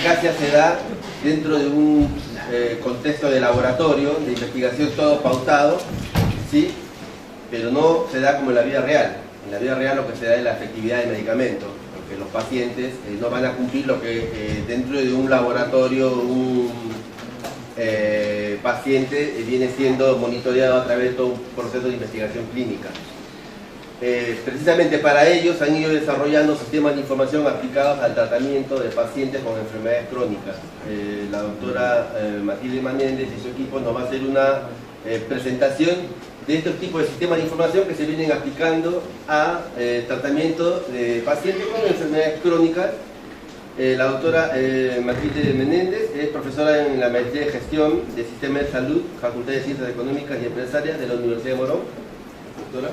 eficacia se da dentro de un contexto de laboratorio, de investigación todo pautado, ¿sí? Pero no se da como en la vida real. En la vida real lo que se da es la efectividad del medicamento, porque los pacientes no van a cumplir lo que dentro de un laboratorio un paciente viene siendo monitoreado a través de todo un proceso de investigación clínica. Precisamente para ellos han ido desarrollando sistemas de información aplicados al tratamiento de pacientes con enfermedades crónicas. La doctora Matilde Menéndez y su equipo nos va a hacer una presentación de estos tipos de sistemas de información que se vienen aplicando a tratamiento de pacientes con enfermedades crónicas. La doctora Matilde Menéndez es profesora en la maestría de gestión de sistemas de salud, Facultad de Ciencias Económicas y Empresarias de la Universidad de Morón. Doctora.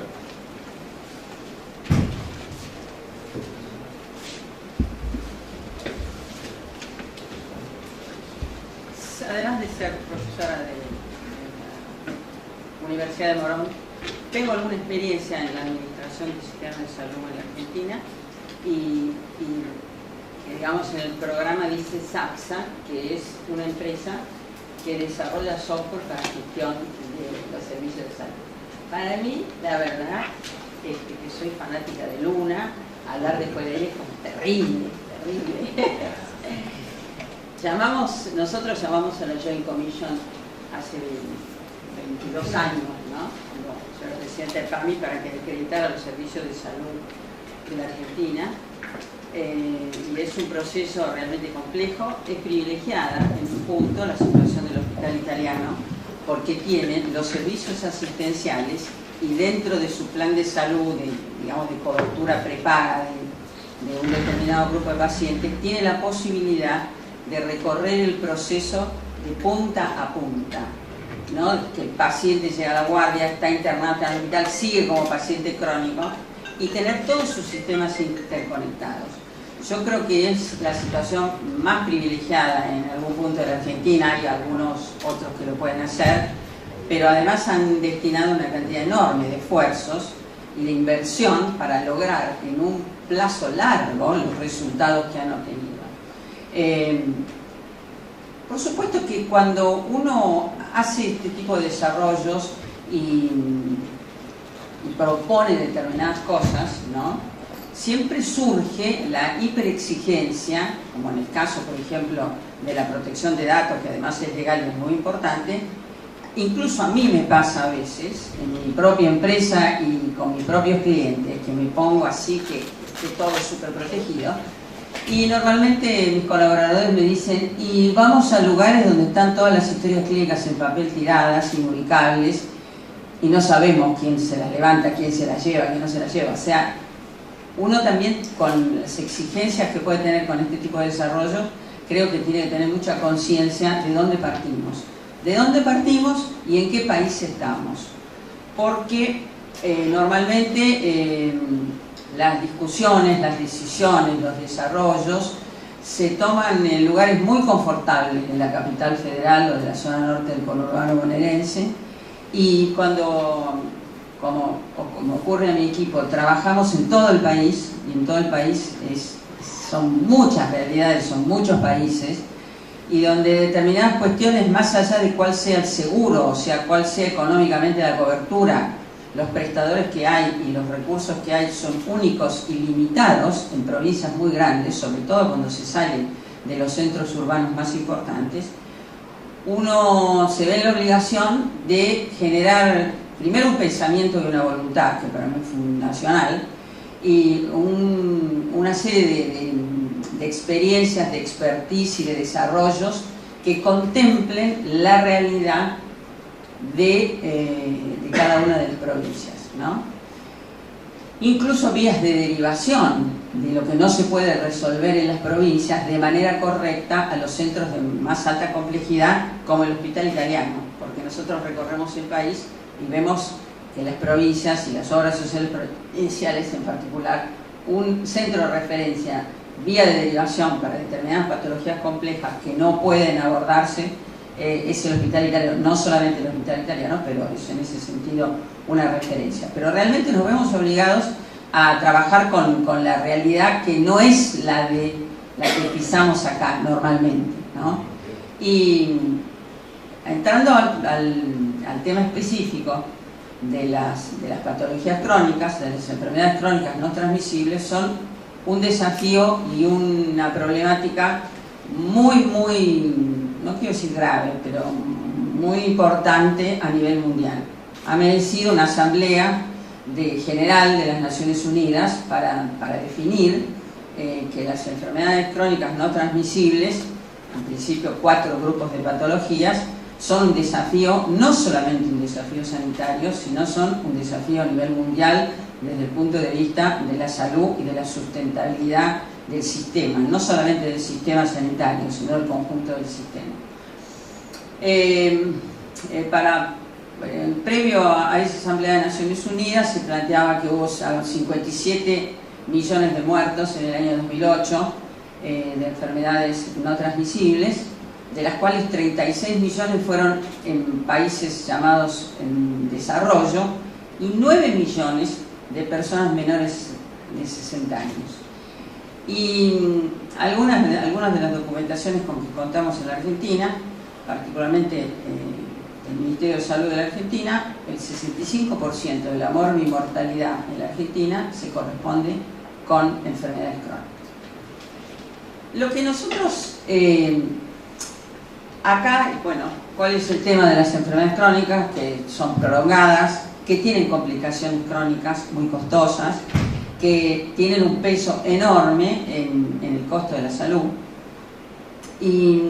Además de ser profesora de la Universidad de Morón, tengo alguna experiencia en la administración de sistemas de salud en la Argentina y digamos en el programa dice SAPSA, que es una empresa que desarrolla software para gestión de los servicios de salud. Para mí, la verdad, es que soy fanática de Luna, hablar después de él es como terrible, terrible. Nosotros llamamos a la Joint Commission hace 22 años, ¿no? Cuando yo era presidente del PAMI para que acreditara los servicios de salud de la Argentina. Y es un proceso realmente complejo. Es privilegiada en un punto la situación del hospital italiano porque tienen los servicios asistenciales y dentro de su plan de salud, digamos de cobertura prepaga de un determinado grupo de pacientes, tiene la posibilidad de recorrer el proceso de punta a punta, ¿no? Que el paciente llega a la guardia, está internado en el hospital, sigue como paciente crónico y tener todos sus sistemas interconectados. Yo creo que es la situación más privilegiada en algún punto de la Argentina, hay algunos otros que lo pueden hacer, pero además han destinado una cantidad enorme de esfuerzos y de inversión para lograr en un plazo largo los resultados que han obtenido. Por supuesto que cuando uno hace este tipo de desarrollos y propone determinadas cosas, ¿no? Siempre surge la hiperexigencia, como en el caso, por ejemplo, de la protección de datos, que además es legal y es muy importante. Incluso a mí me pasa a veces, en mi propia empresa y con mis propios clientes, que me pongo así que todo es súper protegido. Y normalmente mis colaboradores me dicen, y vamos a lugares donde están todas las historias clínicas en papel tiradas, inmunicables, y no sabemos quién se las levanta, quién se las lleva, quién no se las lleva. O sea, uno también con las exigencias que puede tener con este tipo de desarrollo, creo que tiene que tener mucha conciencia de dónde partimos. De dónde partimos y en qué país estamos. Porque normalmente las discusiones, las decisiones, los desarrollos se toman en lugares muy confortables de la capital federal o de la zona norte del conurbano bonaerense, y cuando, como ocurre en mi equipo, trabajamos en todo el país, y en todo el país son muchas realidades, son muchos países, y donde determinadas cuestiones, más allá de cuál sea el seguro, o sea, cuál sea económicamente la cobertura, los prestadores que hay y los recursos que hay son únicos y limitados en provincias muy grandes, sobre todo cuando se sale de los centros urbanos más importantes, uno se ve en la obligación de generar primero un pensamiento y una voluntad, que para mí es fundacional, y una serie de experiencias, de expertise y de desarrollos que contemplen la realidad de cada una de las provincias, ¿no? Incluso vías de derivación de lo que no se puede resolver en las provincias de manera correcta a los centros de más alta complejidad, como el Hospital Italiano, porque nosotros recorremos el país y vemos que las provincias y las obras sociales provinciales en particular, un centro de referencia, vía de derivación para determinadas patologías complejas que no pueden abordarse, es el Hospital Italiano, no solamente el Hospital Italiano, pero es en ese sentido una referencia. Pero realmente nos vemos obligados a trabajar con la realidad que no es la de la que pisamos acá normalmente, ¿no? Y entrando al tema específico de las patologías crónicas, de las enfermedades crónicas no transmisibles, son un desafío y una problemática muy, no quiero decir grave, pero muy importante a nivel mundial. Ha merecido una asamblea general de las Naciones Unidas para definir que las enfermedades crónicas no transmisibles, en principio 4 grupos de patologías, son un desafío, no solamente un desafío sanitario, sino son un desafío a nivel mundial desde el punto de vista de la salud y de la sustentabilidad del sistema, no solamente del sistema sanitario, sino del conjunto del sistema. Previo a esa Asamblea de Naciones Unidas se planteaba que hubo 57 millones de muertos en el año 2008 de enfermedades no transmisibles, de las cuales 36 millones fueron en países llamados en desarrollo y 9 millones de personas menores de 60 años. Y algunas de las documentaciones con que contamos en la Argentina, particularmente el Ministerio de Salud de la Argentina, el 65% de la morbimortalidad en la Argentina se corresponde con enfermedades crónicas. Lo que nosotros acá, bueno, ¿cuál es el tema de las enfermedades crónicas? Que son prolongadas, que tienen complicaciones crónicas muy costosas, que tienen un peso enorme en el costo de la salud. Y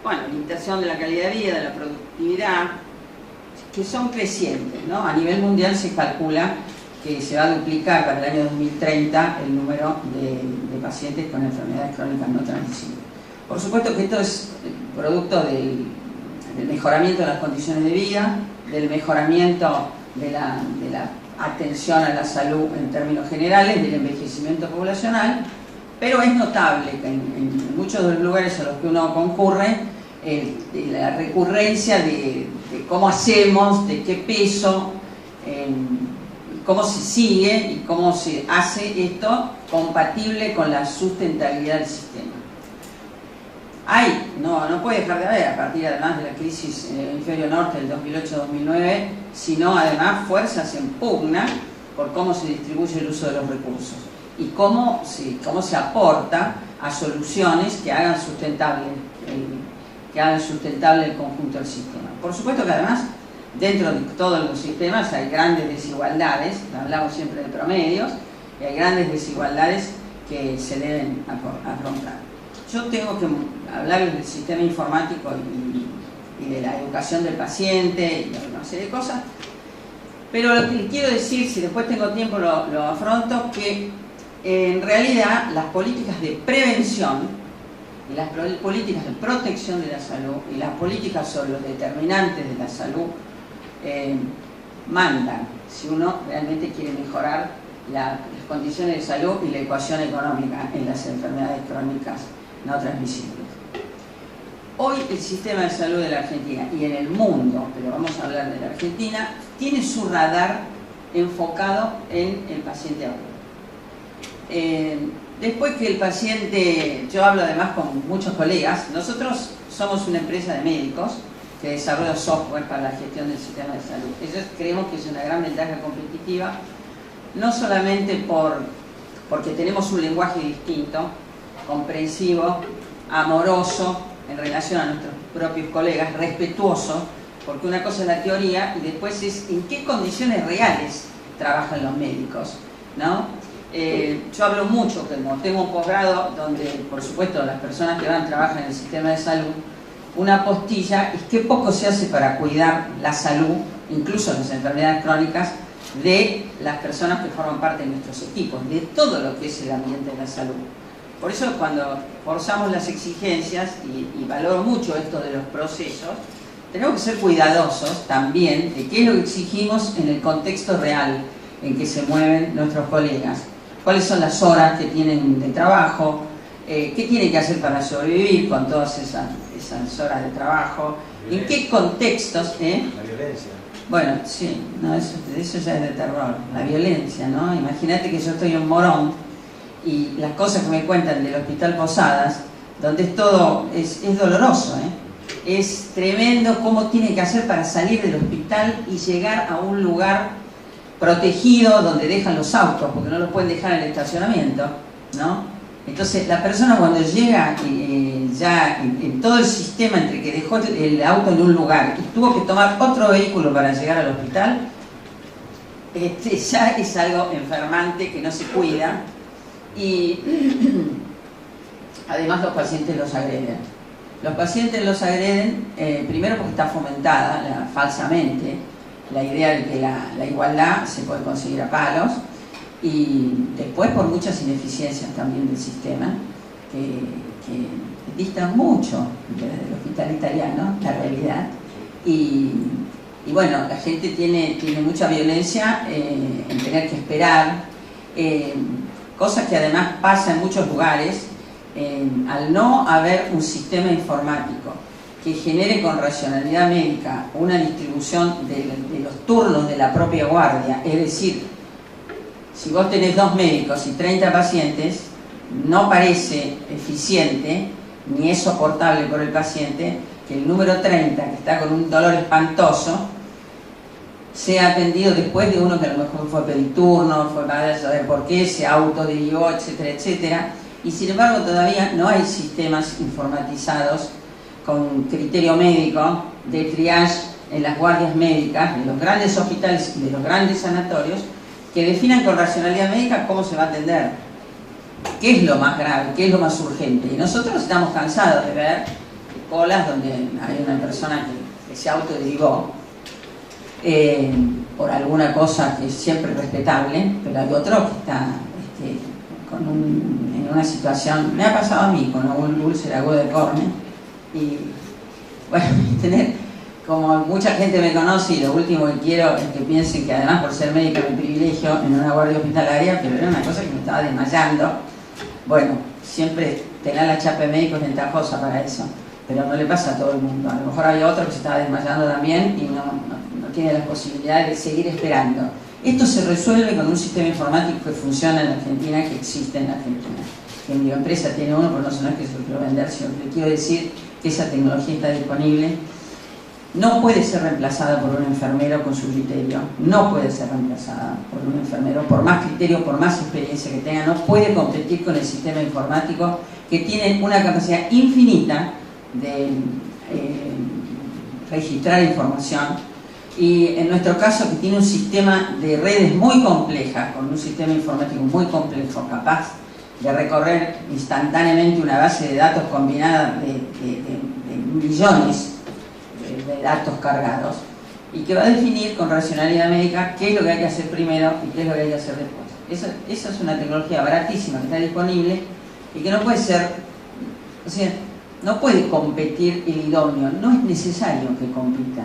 bueno, la limitación de la calidad de vida, de la productividad, que son crecientes, ¿no? A nivel mundial se calcula que se va a duplicar para el año 2030 el número de pacientes con enfermedades crónicas no transmisibles. Por supuesto que esto es producto del mejoramiento de las condiciones de vida, del mejoramiento de la atención a la salud en términos generales, del envejecimiento poblacional, pero es notable que en muchos de los lugares a los que uno concurre, la recurrencia de cómo hacemos, de qué peso, cómo se sigue y cómo se hace esto compatible con la sustentabilidad del sistema. No puede dejar de haber, a partir además de la crisis en el hemisferio norte del 2008-2009, sino además fuerzas en pugna por cómo se distribuye el uso de los recursos y cómo se aporta a soluciones que hagan sustentable el conjunto del sistema. Por supuesto que además dentro de todos los sistemas hay grandes desigualdades, hablamos siempre de promedios, y hay grandes desigualdades que se deben afrontar. Yo tengo que hablarles del sistema informático y de la educación del paciente y una serie de cosas, pero lo que les quiero decir, si después tengo tiempo lo afronto, que en realidad las políticas de prevención y las políticas de protección de la salud y las políticas sobre los determinantes de la salud mandan si uno realmente quiere mejorar las condiciones de salud y la ecuación económica en las enfermedades crónicas no transmisibles. Hoy el sistema de salud de la Argentina y en el mundo, pero vamos a hablar de la Argentina, tiene su radar enfocado en el paciente agudo. Después que el paciente, yo hablo además con muchos colegas, nosotros somos una empresa de médicos que desarrolla software para la gestión del sistema de salud. Eso creemos que es una gran ventaja competitiva, no solamente porque tenemos un lenguaje distinto, comprensivo, amoroso en relación a nuestros propios colegas, respetuoso, porque una cosa es la teoría y después es en qué condiciones reales trabajan los médicos, ¿no? Yo hablo mucho, como tengo un posgrado donde, por supuesto, las personas que trabajan en el sistema de salud, una postilla es qué poco se hace para cuidar la salud, incluso las enfermedades crónicas, de las personas que forman parte de nuestros equipos, de todo lo que es el ambiente de la salud. Por eso cuando forzamos las exigencias, y valoro mucho esto de los procesos, tenemos que ser cuidadosos también de qué es lo que exigimos en el contexto real en que se mueven nuestros colegas. Cuáles son las horas que tienen de trabajo, qué tienen que hacer para sobrevivir con todas esas horas de trabajo, en qué contextos. La violencia. Bueno, sí, no, eso ya es de terror, la violencia, ¿no? Imagínate que yo estoy en Morón y las cosas que me cuentan del Hospital Posadas, donde todo es doloroso, es tremendo cómo tiene que hacer para salir del hospital y llegar a un lugar protegido donde dejan los autos, porque no los pueden dejar en el estacionamiento, ¿no? Entonces la persona cuando llega ya en todo el sistema entre que dejó el auto en un lugar y tuvo que tomar otro vehículo para llegar al hospital, ya es algo enfermante que no se cuida, y además los pacientes los agreden. Los pacientes los agreden primero porque está fomentada falsamente la idea de que la igualdad se puede conseguir a palos, y después por muchas ineficiencias también del sistema que distan mucho del hospital italiano, la realidad, y bueno, la gente tiene mucha violencia en tener que esperar, cosa que además pasa en muchos lugares, al no haber un sistema informático que genere con racionalidad médica una distribución de los turnos de la propia guardia, es decir, si vos tenés 2 médicos y 30 pacientes, no parece eficiente ni es soportable por el paciente que el número 30, que está con un dolor espantoso, sea atendido después de uno que a lo mejor fue a pedir turno, fue para saber por qué, se autoderivó, etcétera, etcétera. Y sin embargo todavía no hay sistemas informatizados con criterio médico de triage en las guardias médicas de los grandes hospitales y de los grandes sanatorios, que definan con racionalidad médica cómo se va a atender, qué es lo más grave, qué es lo más urgente. Y nosotros estamos cansados de ver colas donde hay una persona que se autoderivó por alguna cosa que es siempre respetable, pero hay otro que está en una situación, me ha pasado a mí con un úlcera aguda de córnea, y bueno, como mucha gente me conoce, y lo último que quiero es que piensen que además por ser médica mi privilegio en una guardia hospitalaria, pero era una cosa que me estaba desmayando. Bueno, siempre tener la chapa de médico es ventajosa para eso, pero no le pasa a todo el mundo. A lo mejor había otro que se estaba desmayando también y no tiene las posibilidades de seguir esperando. Esto se resuelve con un sistema informático que funciona en Argentina, que existe en Argentina. Que mi empresa tiene uno, pero no es que se lo quiero vender, sino que quiero decir que esa tecnología está disponible. No puede ser reemplazada por un enfermero con su criterio, no puede ser reemplazada por un enfermero, por más criterio, por más experiencia que tenga, no puede competir con el sistema informático que tiene una capacidad infinita de registrar información, y en nuestro caso que tiene un sistema de redes muy compleja, con un sistema informático muy complejo, capaz de recorrer instantáneamente una base de datos combinada de millones de datos cargados, y que va a definir con racionalidad médica qué es lo que hay que hacer primero y qué es lo que hay que hacer después. Esa es una tecnología baratísima que está disponible y que no puede ser, o sea, no puede competir el idóneo, no es necesario que compita,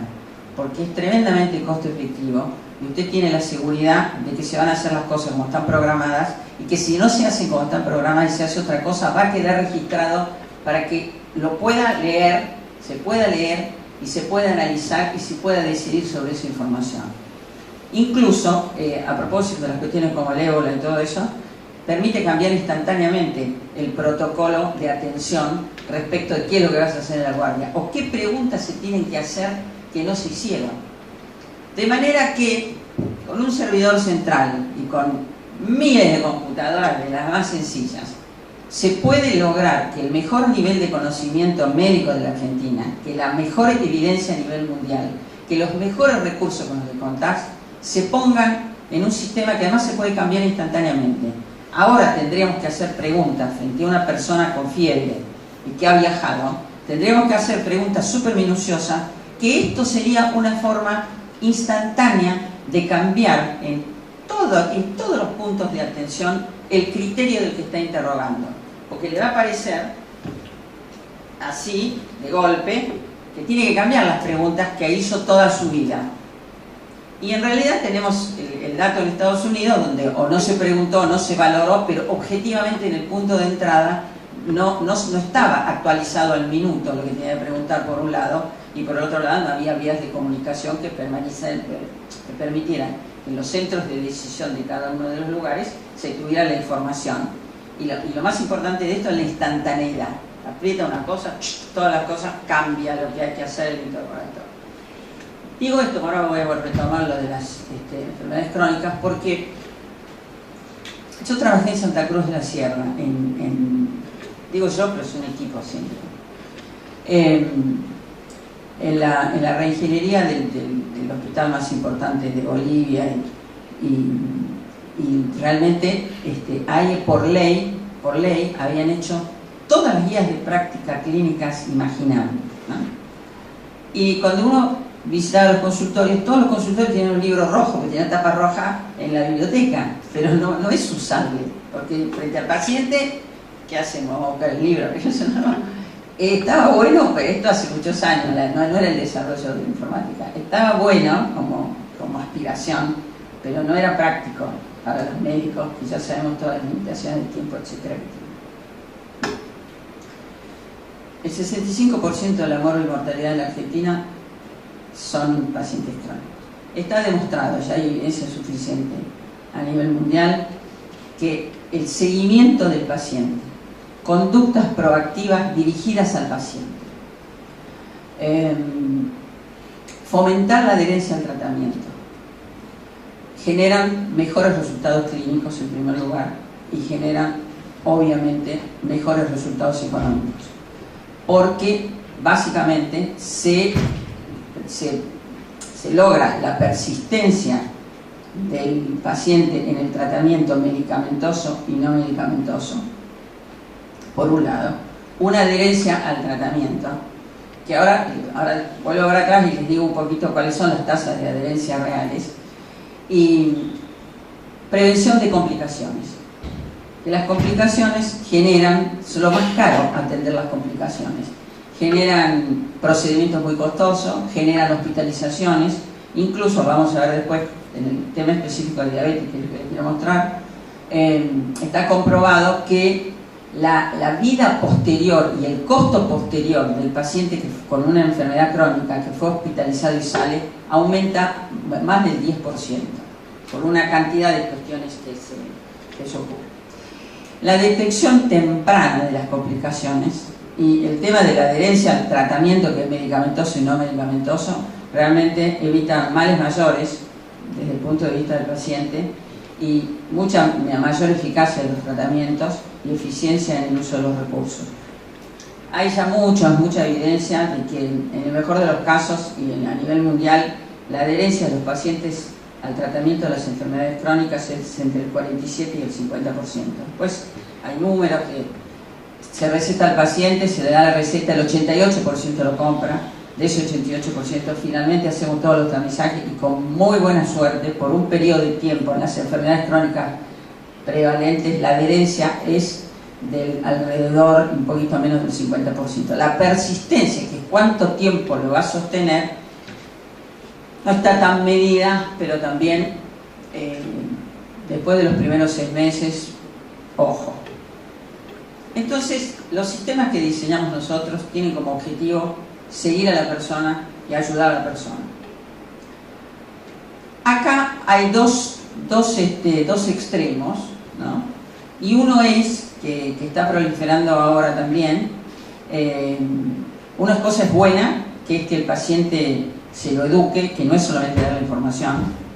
porque es tremendamente costo efectivo y usted tiene la seguridad de que se van a hacer las cosas como están programadas, y que si no se hacen como están programadas y se hace otra cosa, va a quedar registrado para que lo pueda leer, se pueda leer y se pueda analizar y se pueda decidir sobre esa información. Incluso, a propósito de las cuestiones como el ébola y todo eso, permite cambiar instantáneamente el protocolo de atención respecto de qué es lo que vas a hacer en la guardia o qué preguntas se tienen que hacer que no se hicieron. De manera que con un servidor central y con miles de computadoras de las más sencillas, se puede lograr que el mejor nivel de conocimiento médico de la Argentina, que la mejor evidencia a nivel mundial, que los mejores recursos con los que contás, se pongan en un sistema que además se puede cambiar instantáneamente. Ahora tendríamos que hacer preguntas frente a una persona con fiebre y que ha viajado, tendríamos que hacer preguntas súper minuciosas, que esto sería una forma instantánea de cambiar en todos los puntos de atención el criterio del que está interrogando, porque le va a parecer así, de golpe, que tiene que cambiar las preguntas que hizo toda su vida. Y en realidad tenemos el dato en Estados Unidos, donde o no se preguntó, no se valoró, pero objetivamente en el punto de entrada no estaba actualizado al minuto lo que tenía que preguntar por un lado, y por el otro lado no había vías de comunicación que permitieran que en los centros de decisión de cada uno de los lugares se tuviera la información Y lo más importante de esto es la instantaneidad. Aprieta una cosa, todas las cosas cambia lo que hay que hacer el interrogator. Digo esto, ahora voy a retomar lo de las enfermedades crónicas, porque yo trabajé en Santa Cruz de la Sierra, digo yo, pero es un equipo siempre, en la reingeniería del hospital más importante de Bolivia, y realmente hay por ley habían hecho todas las guías de práctica clínicas imaginables, ¿no? Y cuando uno visitaba los consultorios, todos los consultorios tienen un libro rojo, que tiene tapa roja en la biblioteca, pero no es usable, porque frente al paciente, ¿qué hacemos? Vamos a buscar el libro. Estaba bueno, pero esto hace muchos años, no era el desarrollo de la informática, estaba bueno como aspiración, pero no era práctico para los médicos, que ya sabemos todas las limitaciones del tiempo, etcétera. El 65% de la mortalidad en la Argentina son pacientes crónicos. Está demostrado, ya hay evidencia suficiente a nivel mundial, que el seguimiento del paciente, conductas proactivas dirigidas al paciente, fomentar la adherencia al tratamiento, generan mejores resultados clínicos en primer lugar y generan obviamente mejores resultados económicos, porque básicamente se logra la persistencia del paciente en el tratamiento medicamentoso y no medicamentoso, por un lado, una adherencia al tratamiento, que ahora vuelvo ahora atrás y les digo un poquito cuáles son las tasas de adherencia reales, y prevención de complicaciones, que las complicaciones generan, es lo más caro atender las complicaciones, generan procedimientos muy costosos, generan hospitalizaciones, incluso vamos a ver después en el tema específico de diabetes que les quiero mostrar, está comprobado que la vida posterior y el costo posterior del paciente con una enfermedad crónica que fue hospitalizado y sale aumenta más del 10% por una cantidad de cuestiones que se ocurren. La detección temprana de las complicaciones y el tema de la adherencia al tratamiento, que es medicamentoso y no medicamentoso, realmente evita males mayores desde el punto de vista del paciente y mucha mayor eficacia de los tratamientos y eficiencia en el uso de los recursos. Hay ya mucha evidencia de que en el mejor de los casos y a nivel mundial la adherencia de los pacientes al tratamiento de las enfermedades crónicas es entre el 47 y el 50%. Pues hay números que se receta al paciente, se le da la receta, el 88% lo compra, de ese 88% finalmente hacemos todos los tamizajes y con muy buena suerte, por un periodo de tiempo en las enfermedades crónicas prevalentes, la adherencia es del alrededor, un poquito menos del 50%. La persistencia, que es cuánto tiempo lo va a sostener, no está tan medida, pero también después de los primeros 6 meses, ojo. Entonces, los sistemas que diseñamos nosotros tienen como objetivo seguir a la persona y ayudar a la persona. Acá hay dos extremos, ¿no? Y uno es, que está proliferando ahora también, una cosa es buena, que es que el paciente se lo eduque, que no es solamente dar la información,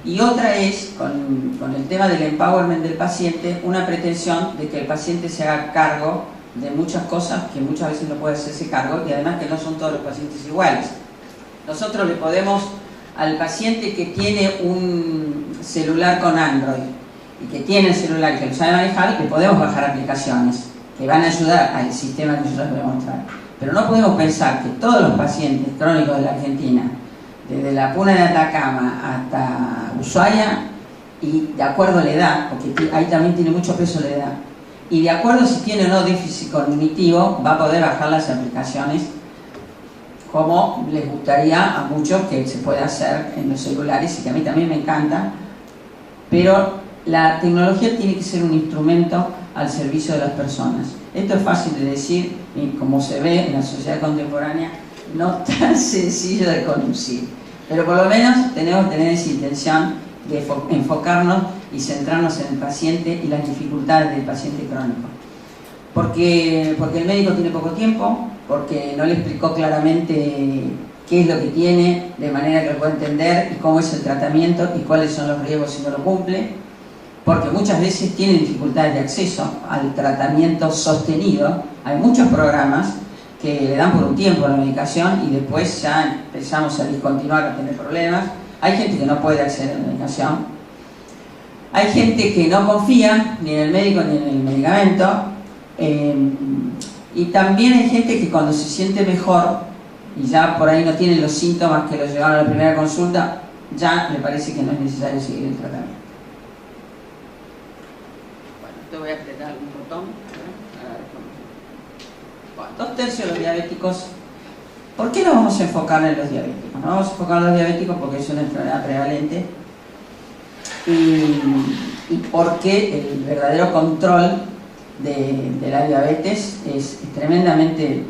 y otra es, con el tema del empowerment del paciente, una pretensión de que el paciente se haga cargo de muchas cosas que muchas veces no puede hacerse cargo, y además que no son todos los pacientes iguales. Nosotros le podemos, al paciente que tiene un celular con Android y que tiene el celular y que lo sabe manejar, le podemos bajar aplicaciones que van a ayudar al sistema que yo les voy a mostrar. Pero no podemos pensar que todos los pacientes crónicos de la Argentina, desde la Puna de Atacama hasta Ushuaia, y de acuerdo a la edad, porque ahí también tiene mucho peso la edad, y de acuerdo si tiene o no déficit cognitivo, va a poder bajar las aplicaciones como les gustaría a muchos que se pueda hacer en los celulares, y que a mí también me encanta, pero la tecnología tiene que ser un instrumento al servicio de las personas. Esto es fácil de decir, y como se ve en la sociedad contemporánea, no tan sencillo de conducir, pero por lo menos tenemos que tener esa intención de enfocarnos y centrarnos en el paciente y las dificultades del paciente crónico. Porque el médico tiene poco tiempo, porque no le explicó claramente qué es lo que tiene, de manera que lo pueda entender, y cómo es el tratamiento y cuáles son los riesgos si no lo cumple, porque muchas veces tiene dificultades de acceso al tratamiento sostenido. Hay muchos programas que le dan por un tiempo la medicación y después ya empezamos a discontinuar, a tener problemas. Hay gente que no puede acceder a la medicación. Hay gente que no confía ni en el médico ni en el medicamento. Y también hay gente que cuando se siente mejor y ya por ahí no tiene los síntomas que lo llevaron a la primera consulta, ya le parece que no es necesario seguir el tratamiento. Bueno, te voy a apretar algún botón. Bueno, 2/3 de los diabéticos. ¿Por qué nos vamos a enfocar en los diabéticos? Nos vamos a enfocar en los diabéticos porque es una enfermedad prevalente y porque el verdadero control de la diabetes es tremendamente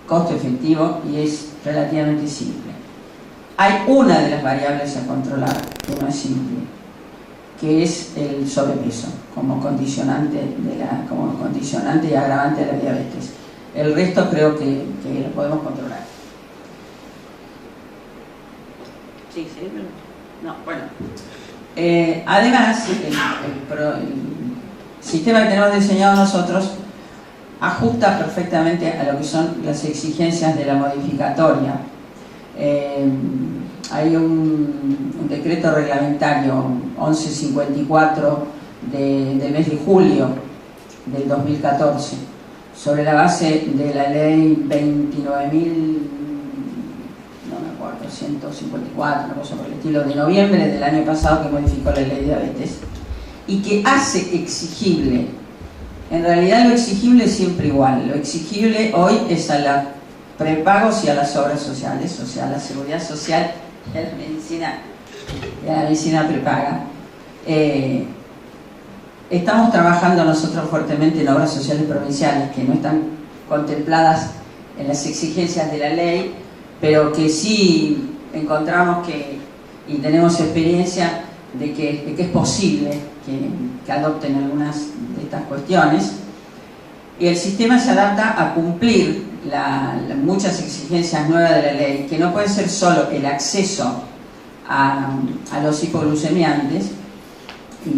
costo efectivo y es relativamente simple. Hay una de las variables a controlar que no es simple, que es el sobrepeso como condicionante y agravante de la diabetes. El resto creo que lo podemos controlar. Sí, sí, no, bueno. Además, el sistema que tenemos diseñado nosotros ajusta perfectamente a lo que son las exigencias de la modificatoria. Hay un decreto reglamentario 1154 del mes de julio del 2014 sobre la base de la ley 29.154, una cosa por el estilo, de noviembre del año pasado, que modificó la ley de diabetes y que hace exigible. En realidad lo exigible es siempre igual. Lo exigible hoy es a los prepagos y a las obras sociales, o sea, a la seguridad social y a la medicina prepaga. Estamos trabajando nosotros fuertemente en obras sociales provinciales que no están contempladas en las exigencias de la ley, pero que sí encontramos y tenemos experiencia de que es posible que adopten algunas de estas cuestiones, y el sistema se adapta a cumplir muchas exigencias nuevas de la ley, que no puede ser solo el acceso a los hipoglucemiantes y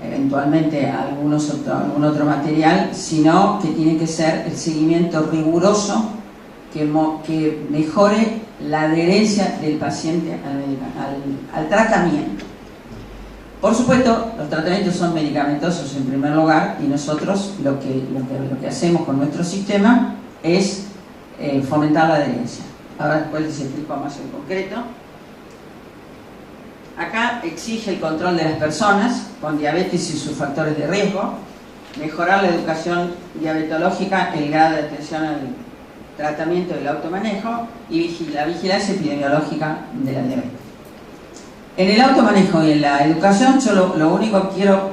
eventualmente algún otro material, sino que tiene que ser el seguimiento riguroso que mejore la adherencia del paciente al tratamiento. Por supuesto, los tratamientos son medicamentosos en primer lugar, y nosotros lo que hacemos con nuestro sistema es fomentar la adherencia. Ahora después les explico más en concreto. Acá exige el control de las personas con diabetes y sus factores de riesgo, mejorar la educación diabetológica, el grado de atención al tratamiento del automanejo y la vigilancia epidemiológica de la diabetes. En el automanejo y en la educación, yo lo único que quiero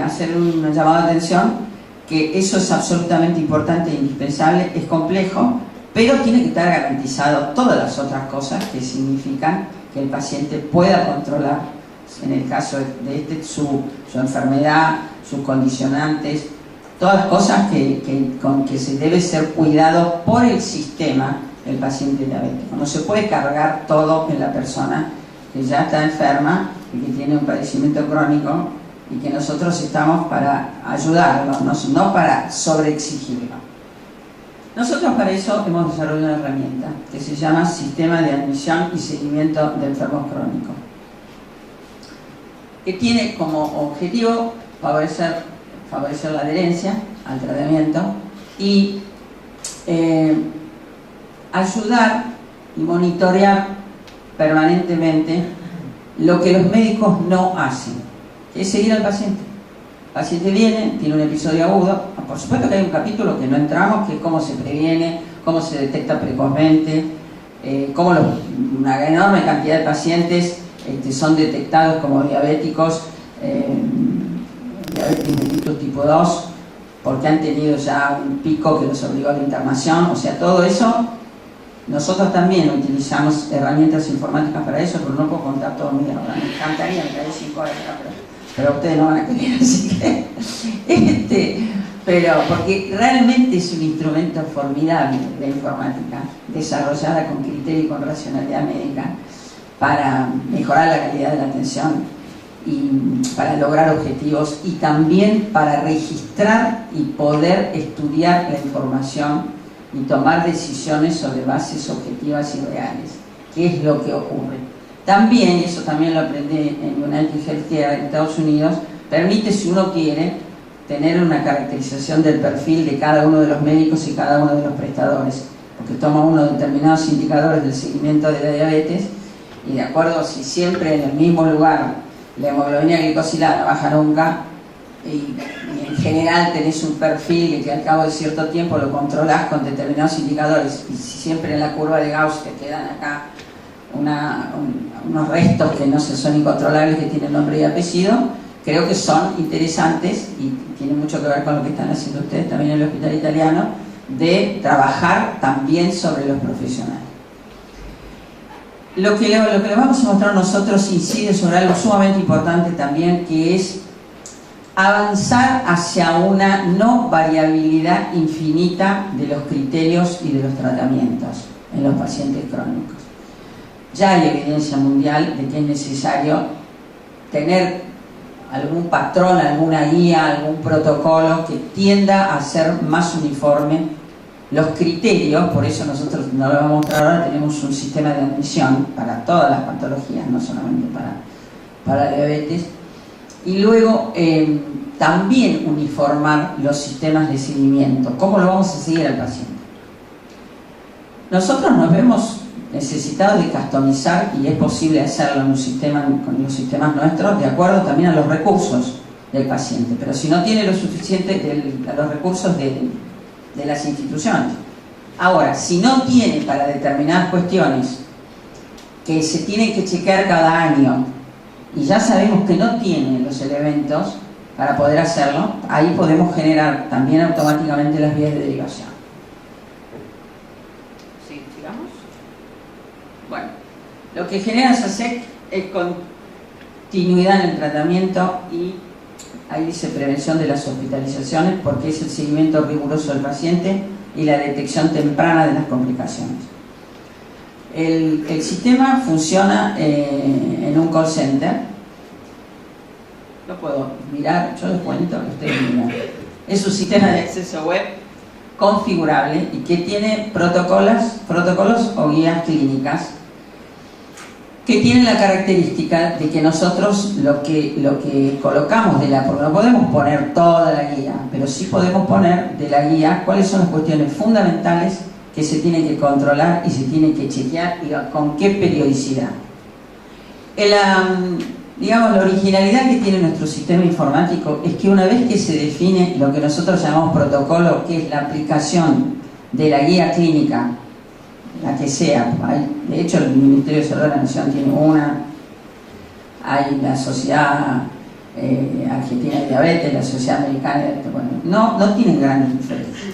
hacer un llamado de atención, que eso es absolutamente importante e indispensable, es complejo, pero tiene que estar garantizado todas las otras cosas que significan que el paciente pueda controlar, en el caso de su enfermedad, sus condicionantes, todas las cosas con que se debe ser cuidado por el sistema el paciente diabético. No se puede cargar todo en la persona que ya está enferma y que tiene un padecimiento crónico, y que nosotros estamos para ayudarlo, no para sobreexigirlo. Nosotros para eso hemos desarrollado una herramienta que se llama Sistema de Admisión y Seguimiento de Enfermos Crónicos, que tiene como objetivo favorecer la adherencia al tratamiento y ayudar y monitorear permanentemente lo que los médicos no hacen, que es seguir al paciente. El paciente viene, tiene un episodio agudo, por supuesto que hay un capítulo que no entramos, que es cómo se previene, cómo se detecta precozmente, cómo una enorme cantidad de pacientes son detectados como diabéticos, diabetes mellitus tipo 2, porque han tenido ya un pico que los obligó a la internación. O sea, todo eso. Nosotros también utilizamos herramientas informáticas para eso, pero no puedo contar todo mi ahora. Me encantaría, me quedé 5 horas acá, pero pero ustedes no van a querer, así que pero porque realmente es un instrumento formidable la informática, desarrollada con criterio y con racionalidad médica para mejorar la calidad de la atención y para lograr objetivos y también para registrar y poder estudiar la información y tomar decisiones sobre bases objetivas y reales. ¿Qué es lo que ocurre? También, y eso también lo aprendí en United Healthcare en Estados Unidos, permite, si uno quiere, tener una caracterización del perfil de cada uno de los médicos y cada uno de los prestadores, porque toma uno determinados indicadores del seguimiento de la diabetes y de acuerdo si siempre en el mismo lugar la hemoglobina glicosilada no baja nunca y en general tenés un perfil que al cabo de cierto tiempo lo controlás con determinados indicadores y si siempre en la curva de Gauss te quedan acá unos restos que no son incontrolables, que tienen nombre y apellido, creo que son interesantes y tienen mucho que ver con lo que están haciendo ustedes también en el Hospital Italiano, de trabajar también sobre los profesionales. Lo que les vamos a mostrar nosotros incide sobre algo sumamente importante también, que es avanzar hacia una no variabilidad infinita de los criterios y de los tratamientos en los pacientes crónicos. Ya hay evidencia mundial de que es necesario tener algún patrón, alguna guía, algún protocolo que tienda a ser más uniforme los criterios. Por eso nosotros, no lo vamos a mostrar ahora, tenemos un sistema de admisión para todas las patologías, no solamente para la diabetes, y luego también uniformar los sistemas de seguimiento. ¿Cómo lo vamos a seguir al paciente? Nosotros nos vemos necesitados de customizar, y es posible hacerlo en un sistema, con los sistemas nuestros, de acuerdo también a los recursos del paciente, pero si no tiene lo suficiente a los recursos de las instituciones. Ahora, si no tiene para determinadas cuestiones que se tienen que chequear cada año y ya sabemos que no tiene los elementos para poder hacerlo, ahí podemos generar también automáticamente las vías de derivación. ¿Sí? ¿Sigamos? Bueno, lo que genera SASEC es continuidad en el tratamiento y ahí dice prevención de las hospitalizaciones, porque es el seguimiento riguroso del paciente y la detección temprana de las complicaciones. El sistema funciona en un call center. Lo puedo mirar, yo les cuento que ustedes miran. Es un sistema de acceso web configurable y que tiene protocolos o guías clínicas que tienen la característica de que nosotros lo que colocamos porque no podemos poner toda la guía, pero sí podemos poner de la guía cuáles son las cuestiones fundamentales que se tienen que controlar y se tienen que chequear y con qué periodicidad. Digamos, la originalidad que tiene nuestro sistema informático es que una vez que se define lo que nosotros llamamos protocolo, que es la aplicación de la guía clínica, la que sea, de hecho el Ministerio de Salud de la Nación tiene una, hay la Sociedad Argentina de Diabetes, la Sociedad Americana de Diabetes, bueno, no tienen grandes diferencias.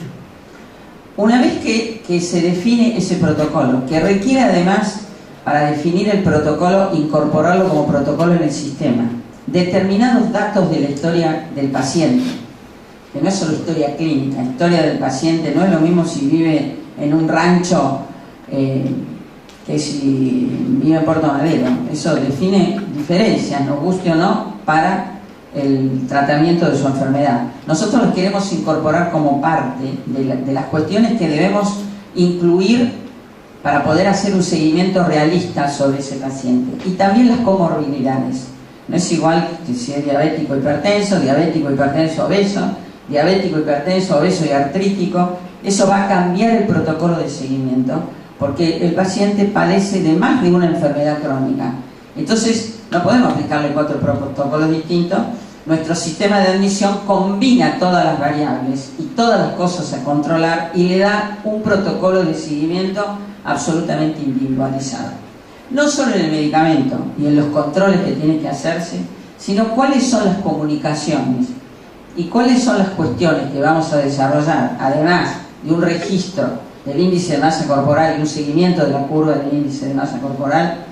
Una vez que se define ese protocolo, que requiere además, para definir el protocolo, incorporarlo como protocolo en el sistema, determinados datos de la historia del paciente, que no es solo historia clínica, historia del paciente, no es lo mismo si vive en un rancho que si vive en Puerto Madero. Eso define diferencias, nos guste o no, para el tratamiento de su enfermedad. Nosotros los queremos incorporar como parte de las cuestiones que debemos incluir para poder hacer un seguimiento realista sobre ese paciente. Y también las comorbilidades. No es igual que si es diabético, hipertenso, obeso, diabético, hipertenso, obeso y artrítico. Eso va a cambiar el protocolo de seguimiento, porque el paciente padece de más de una enfermedad crónica. Entonces, no podemos aplicarle 4 protocolos distintos. Nuestro sistema de admisión combina todas las variables y todas las cosas a controlar y le da un protocolo de seguimiento absolutamente individualizado. No solo en el medicamento y en los controles que tienen que hacerse, sino cuáles son las comunicaciones y cuáles son las cuestiones que vamos a desarrollar, además de un registro del índice de masa corporal y un seguimiento de la curva del índice de masa corporal,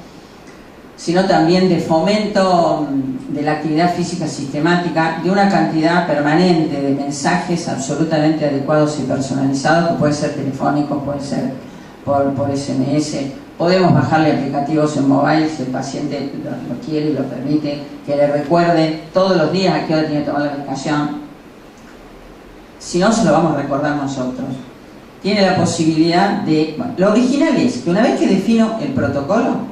sino también de fomento de la actividad física sistemática, de una cantidad permanente de mensajes absolutamente adecuados y personalizados, que pueden ser telefónicos, pueden ser por SMS. Podemos bajarle aplicativos en mobile si el paciente lo quiere y lo permite, que le recuerde todos los días a qué hora tiene que tomar la medicación. Si no, se lo vamos a recordar nosotros. Tiene la posibilidad de... Bueno, lo original es que una vez que defino el protocolo,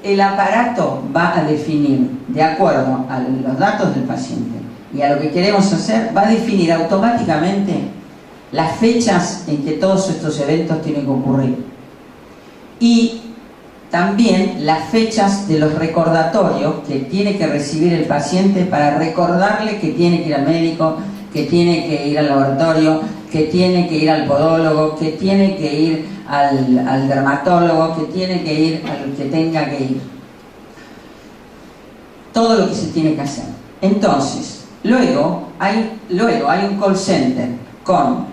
el aparato va a definir, de acuerdo a los datos del paciente y a lo que queremos hacer, va a definir automáticamente las fechas en que todos estos eventos tienen que ocurrir. Y también las fechas de los recordatorios que tiene que recibir el paciente para recordarle que tiene que ir al médico, que tiene que ir al laboratorio, que tiene que ir al podólogo, que tiene que ir al dermatólogo, que tiene que ir al que tenga que ir. Todo lo que se tiene que hacer. Entonces, luego hay un call center con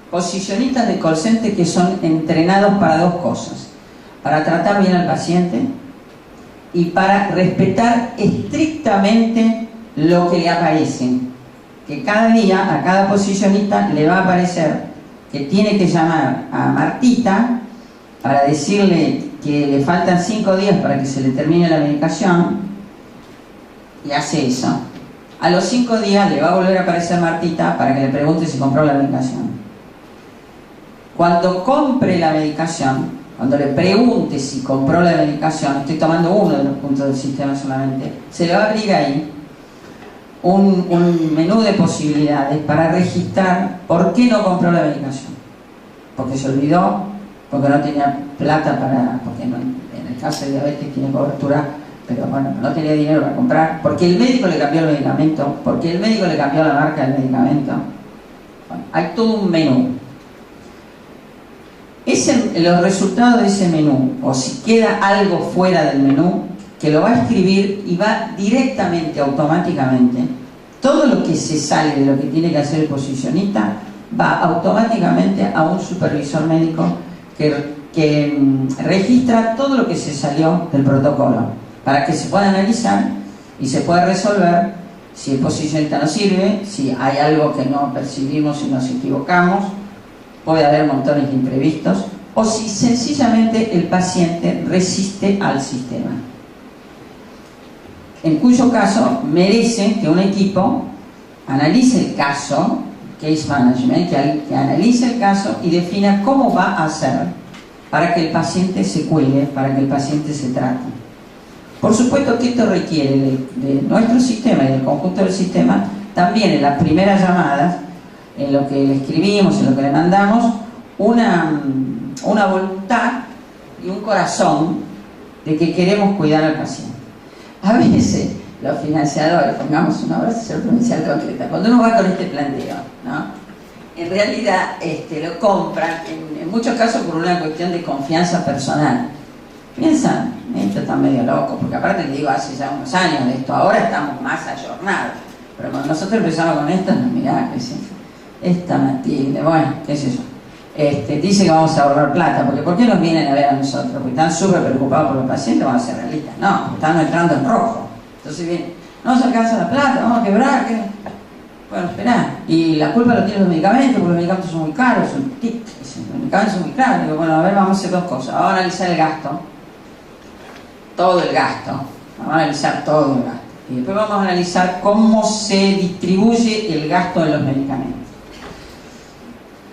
posicionistas de call center que son entrenados para dos cosas: para tratar bien al paciente y para respetar estrictamente lo que le aparece. Que cada día a cada posicionista le va a aparecer que tiene que llamar a Martita para decirle que le faltan 5 días para que se le termine la medicación, y hace eso. A los 5 días le va a volver a aparecer Martita para que le pregunte si compró la medicación. Cuando compre la medicación, cuando le pregunte si compró la medicación, estoy tomando uno de los puntos del sistema solamente, se le va a abrir ahí un menú de posibilidades para registrar por qué no compró la medicación. Porque se olvidó, porque no tenía plata porque no, en el caso de diabetes tiene cobertura, pero bueno, no tenía dinero para comprar, porque el médico le cambió el medicamento, porque el médico le cambió la marca del medicamento. Bueno, hay todo un menú. Los resultados de ese menú, o si queda algo fuera del menú, que lo va a escribir y va directamente, automáticamente, todo lo que se sale de lo que tiene que hacer el posicionista va automáticamente a un supervisor médico que registra todo lo que se salió del protocolo, para que se pueda analizar y se pueda resolver si el posicionista no sirve, si hay algo que no percibimos y nos equivocamos, puede haber montones de imprevistos, o si sencillamente el paciente resiste al sistema. En cuyo caso merece que un equipo analice el caso, case management, que analice el caso y defina cómo va a hacer para que el paciente se cuide, para que el paciente se trate. Por supuesto que esto requiere de nuestro sistema y del conjunto del sistema, también en las primeras llamadas, en lo que le escribimos, en lo que le mandamos, una voluntad y un corazón de que queremos cuidar al paciente. A veces los financiadores, pongamos una obra social provincial concreta, cuando uno va con este planteo, ¿no?, en realidad lo compran en muchos casos por una cuestión de confianza personal. Piensan, esto está medio loco, porque aparte le digo, hace ya unos años de esto, ahora estamos más ayornados, pero cuando nosotros empezamos con esto, no, mirá, qué sé yo, esta Matilde, bueno, qué sé yo, dice que vamos a ahorrar plata, porque ¿por qué nos vienen a ver a nosotros? Porque están súper preocupados por los pacientes, vamos a ser realistas, no, están entrando en rojo, entonces vienen, no se alcanza la plata, vamos a quebrar, ¿qué? Bueno, esperá, y la culpa lo tienen los medicamentos, porque los medicamentos son muy caros, son tic, los medicamentos son muy caros. Digo, bueno, a ver, vamos a hacer dos cosas, vamos a analizar el gasto, todo el gasto, vamos a analizar todo el gasto, y después vamos a analizar cómo se distribuye el gasto de los medicamentos.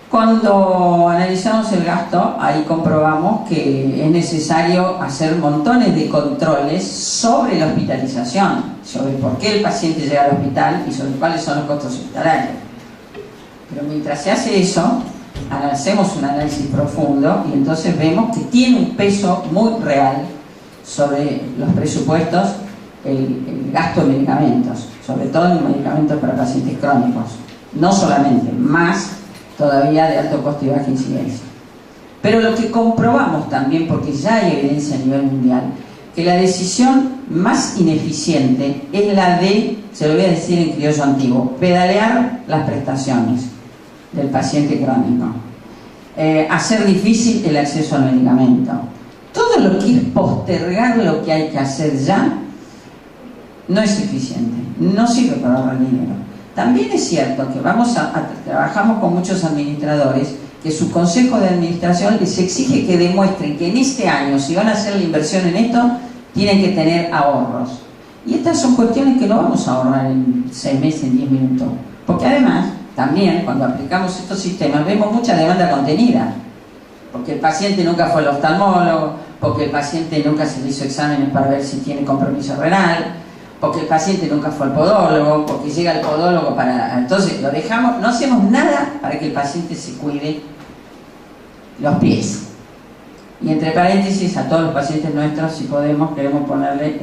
Cuando analizamos el gasto, ahí comprobamos que es necesario hacer montones de controles sobre la hospitalización, sobre por qué el paciente llega al hospital y sobre cuáles son los costos hospitalarios. Pero mientras se hace eso, hacemos un análisis profundo y entonces vemos que tiene un peso muy real sobre los presupuestos el gasto de medicamentos, sobre todo en medicamentos para pacientes crónicos, no solamente, más todavía de alto costo y baja incidencia. Pero lo que comprobamos también, porque ya hay evidencia a nivel mundial, que la decisión más ineficiente es la de, se lo voy a decir en criollo antiguo, pedalear las prestaciones del paciente crónico, hacer difícil el acceso al medicamento. Todo todo lo que es postergar lo que hay que hacer ya no es eficiente, no sirve para ahorrar dinero. También es cierto que trabajamos con muchos administradores que su consejo de administración les exige que demuestren que en este año, si van a hacer la inversión en esto, tienen que tener ahorros. Y estas son cuestiones que no vamos a ahorrar en 6 meses, en 10 minutos. Porque además, también, cuando aplicamos estos sistemas, vemos mucha demanda contenida. Porque el paciente nunca fue al oftalmólogo, porque el paciente nunca se le hizo exámenes para ver si tiene compromiso renal, porque el paciente nunca fue al podólogo, porque llega el podólogo para... Entonces lo dejamos, no hacemos nada para que el paciente se cuide los pies. Y entre paréntesis, a todos los pacientes nuestros, si podemos, queremos ponerle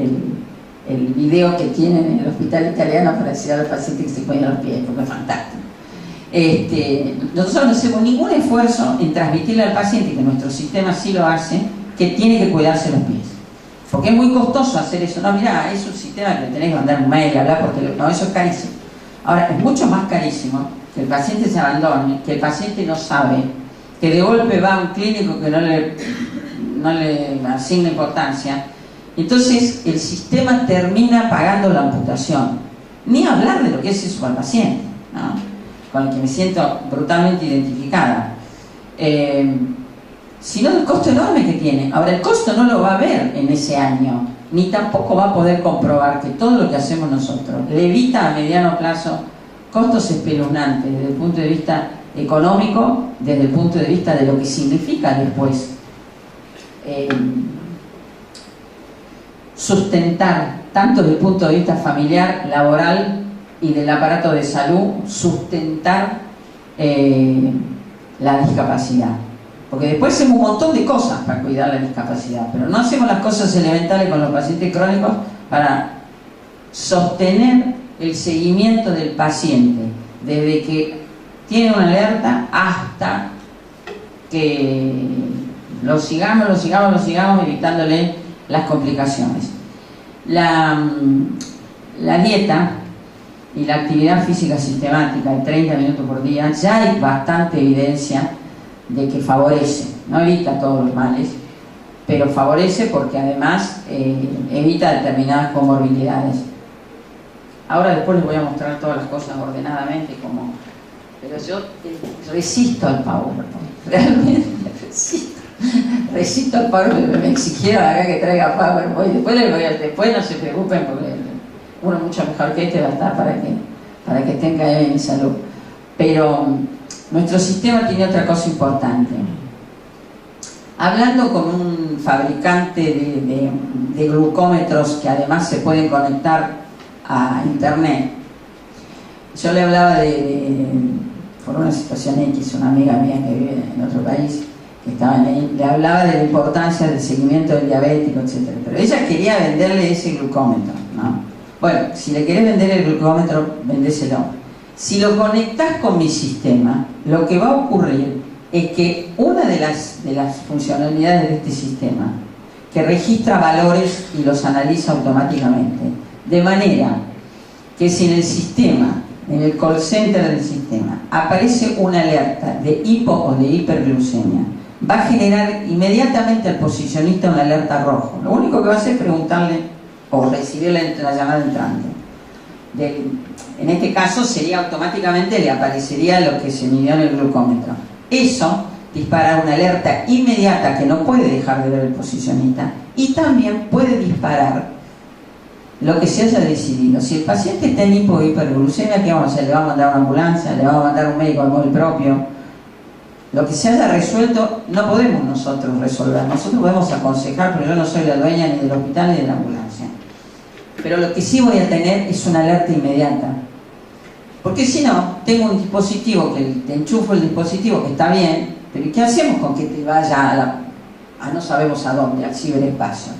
el video que tienen en el hospital italiano para decir a los pacientes que se cuiden los pies, porque es fantástico. Nosotros no hacemos ningún esfuerzo en transmitirle al paciente, que nuestro sistema sí lo hace, que tiene que cuidarse los pies. Porque es muy costoso hacer eso. No, mirá, es un sistema que le tenés que mandar un mail, hablar por teléfono. No, eso es carísimo. Ahora, es mucho más carísimo que el paciente se abandone, que el paciente no sabe, que de golpe va a un clínico que no le asigna importancia. Entonces, el sistema termina pagando la amputación. Ni hablar de lo que es eso para el paciente, ¿no? Con el que me siento brutalmente identificada. Sino el costo enorme que tiene. Ahora, el costo no lo va a ver en ese año, ni tampoco va a poder comprobar que todo lo que hacemos nosotros le evita a mediano plazo costos espeluznantes desde el punto de vista económico, desde el punto de vista de lo que significa después sustentar, tanto desde el punto de vista familiar, laboral y del aparato de salud, sustentar la discapacidad. Porque después hacemos un montón de cosas para cuidar la discapacidad, pero no hacemos las cosas elementales con los pacientes crónicos para sostener el seguimiento del paciente, desde que tiene una alerta hasta que lo sigamos evitándole las complicaciones. La dieta y la actividad física sistemática de 30 minutos por día, ya hay bastante evidencia de que favorece, no evita todos los males, pero favorece porque además evita determinadas comorbilidades. Ahora después les voy a mostrar todas las cosas ordenadamente, pero yo resisto al PowerPoint, realmente resisto al PowerPoint. Me exigieron acá que traiga PowerPoint, después no se preocupen porque uno mucho mejor que este va a estar para que tenga en salud. Pero nuestro sistema tiene otra cosa importante. Hablando con un fabricante de glucómetros que además se pueden conectar a internet, yo le hablaba por una situación X, una amiga mía que vive en otro país, que estaba ahí, le hablaba de la importancia del seguimiento del diabético, etc. Pero ella quería venderle ese glucómetro, ¿no? Bueno, si le querés vender el glucómetro, vendéselo. Si lo conectás con mi sistema, lo que va a ocurrir es que una de las funcionalidades de este sistema, que registra valores y los analiza automáticamente, de manera que si en el sistema, en el call center del sistema, aparece una alerta de hipo o de hiperglucemia, va a generar inmediatamente al posicionista una alerta roja. Lo único que va a hacer es preguntarle o recibir la llamada entrante. En este caso sería automáticamente, le aparecería lo que se midió en el glucómetro. Eso dispara una alerta inmediata que no puede dejar de ver el posicionista, y también puede disparar lo que se haya decidido. Si el paciente está en hipo o hiperglucemia, ¿qué vamos a hacer? ¿Le vamos a mandar una ambulancia? ¿Le vamos a mandar un médico al móvil propio? Lo que se haya resuelto no podemos nosotros resolver. Nosotros podemos aconsejar, pero yo no soy la dueña ni del hospital ni de la ambulancia. Pero lo que sí voy a tener es una alerta inmediata. Porque si no, tengo un dispositivo que te enchufo el dispositivo, que está bien, pero ¿qué hacemos con que te vaya a no sabemos a dónde, al ciberespacio?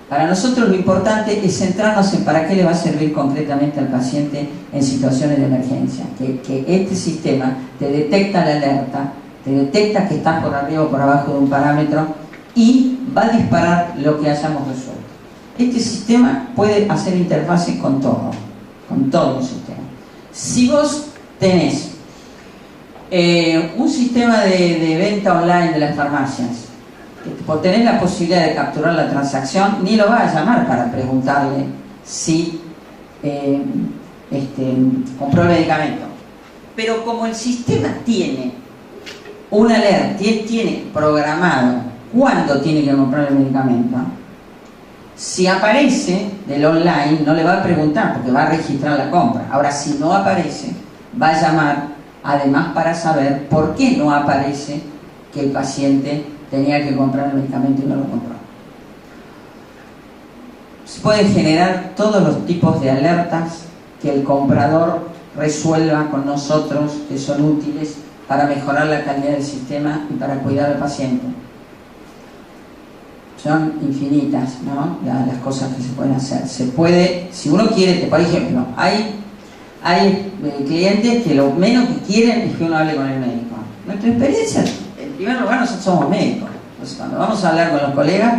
Para nosotros lo importante es centrarnos en para qué le va a servir concretamente al paciente en situaciones de emergencia. Que este sistema te detecta la alerta, te detecta que estás por arriba o por abajo de un parámetro y va a disparar lo que hayamos resuelto. Este sistema puede hacer interfaces con todo el sistema. Si vos tenés un sistema de venta online de las farmacias, por tener la posibilidad de capturar la transacción, ni lo va a llamar para preguntarle si compró el medicamento. Pero como el sistema tiene una alerta, tiene programado cuándo tiene que comprar el medicamento, si aparece del online no le va a preguntar porque va a registrar la compra. Ahora, si no aparece, va a llamar además para saber por qué no aparece que el paciente tenía que comprar el medicamento y no lo compró. Se pueden generar todos los tipos de alertas que el comprador resuelva con nosotros, que son útiles para mejorar la calidad del sistema y para cuidar al paciente. Son infinitas, ¿no? Las cosas que se pueden hacer. Se puede, si uno quiere, por ejemplo, hay clientes que lo menos que quieren es que uno hable con el médico. Nuestra experiencia, en primer lugar, nosotros somos médicos. Entonces, cuando vamos a hablar con los colegas,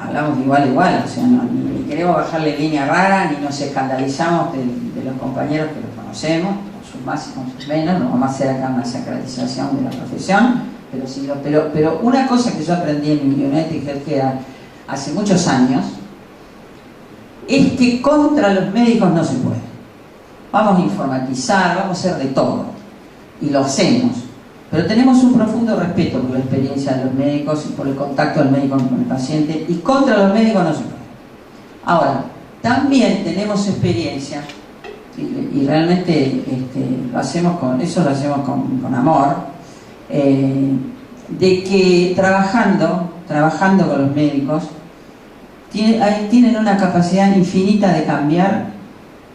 hablamos de igual a igual, o sea, ni queremos bajarle línea rara, ni nos escandalizamos de los compañeros que los conocemos, con sus más y con sus menos. No vamos a hacer acá una sacralización de la profesión. Pero una cosa que yo aprendí en United Healthcare hace muchos años es que contra los médicos no se puede. Vamos a informatizar, vamos a hacer de todo y lo hacemos, pero tenemos un profundo respeto por la experiencia de los médicos y por el contacto del médico con el paciente, y contra los médicos no se puede. Ahora, también tenemos experiencia y realmente lo hacemos con amor, de que trabajando con los médicos tienen una capacidad infinita de cambiar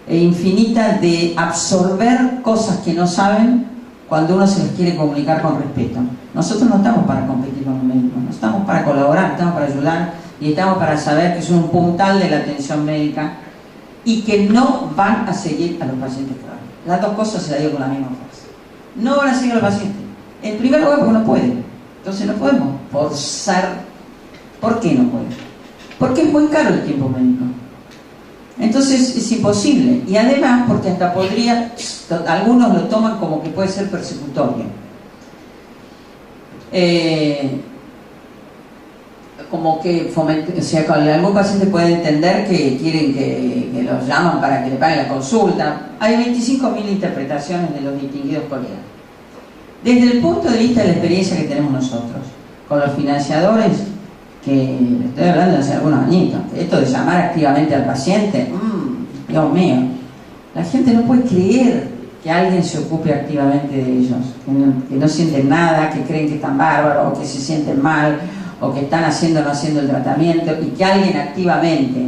e infinita de absorber cosas que no saben cuando uno se les quiere comunicar con respeto. Nosotros no estamos para competir con los médicos, no estamos para colaborar, estamos para ayudar y estamos para saber que son un puntal de la atención médica y que no van a seguir a los pacientes crónicos. Las dos cosas se las digo con la misma fuerza. No van a seguir a los pacientes. En primer lugar, porque no pueden. Entonces no podemos forzar. ¿Por qué no pueden? Porque es muy caro el tiempo médico. Entonces es imposible. Y además, porque hasta algunos lo toman como que puede ser persecutorio. Como que o sea, algún paciente puede entender que quieren que los llaman para que le paguen la consulta. Hay 25.000 interpretaciones de los distinguidos colegas. Desde el punto de vista de la experiencia que tenemos nosotros con los financiadores, que estoy hablando de hace algunos añitos, esto de llamar activamente al paciente, Dios mío, la gente no puede creer que alguien se ocupe activamente de ellos, que no sienten nada, que creen que están bárbaros, o que se sienten mal, o que están haciendo o no haciendo el tratamiento, y que alguien activamente,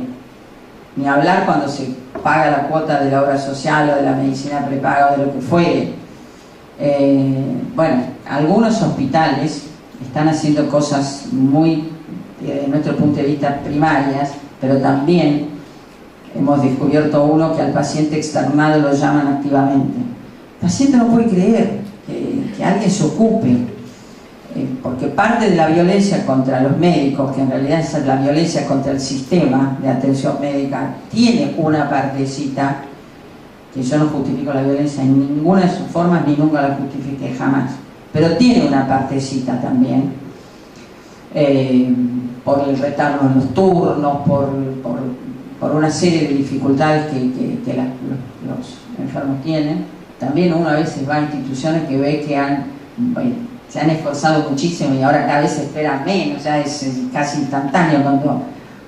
ni hablar cuando se paga la cuota de la obra social o de la medicina prepaga o de lo que fuere. Bueno, algunos hospitales están haciendo cosas muy, desde nuestro punto de vista, primarias, pero también hemos descubierto uno que al paciente externado lo llaman activamente. El paciente no puede creer que alguien se ocupe, porque parte de la violencia contra los médicos, que en realidad es la violencia contra el sistema de atención médica, tiene una partecita, que yo no justifico la violencia en ninguna de sus formas, ni nunca la justifiqué jamás, pero tiene una partecita también, por el retardo en los turnos, por una serie de dificultades que los enfermos tienen. También uno a veces va a instituciones que ve que se han esforzado muchísimo y ahora cada vez se espera menos, ya es casi instantáneo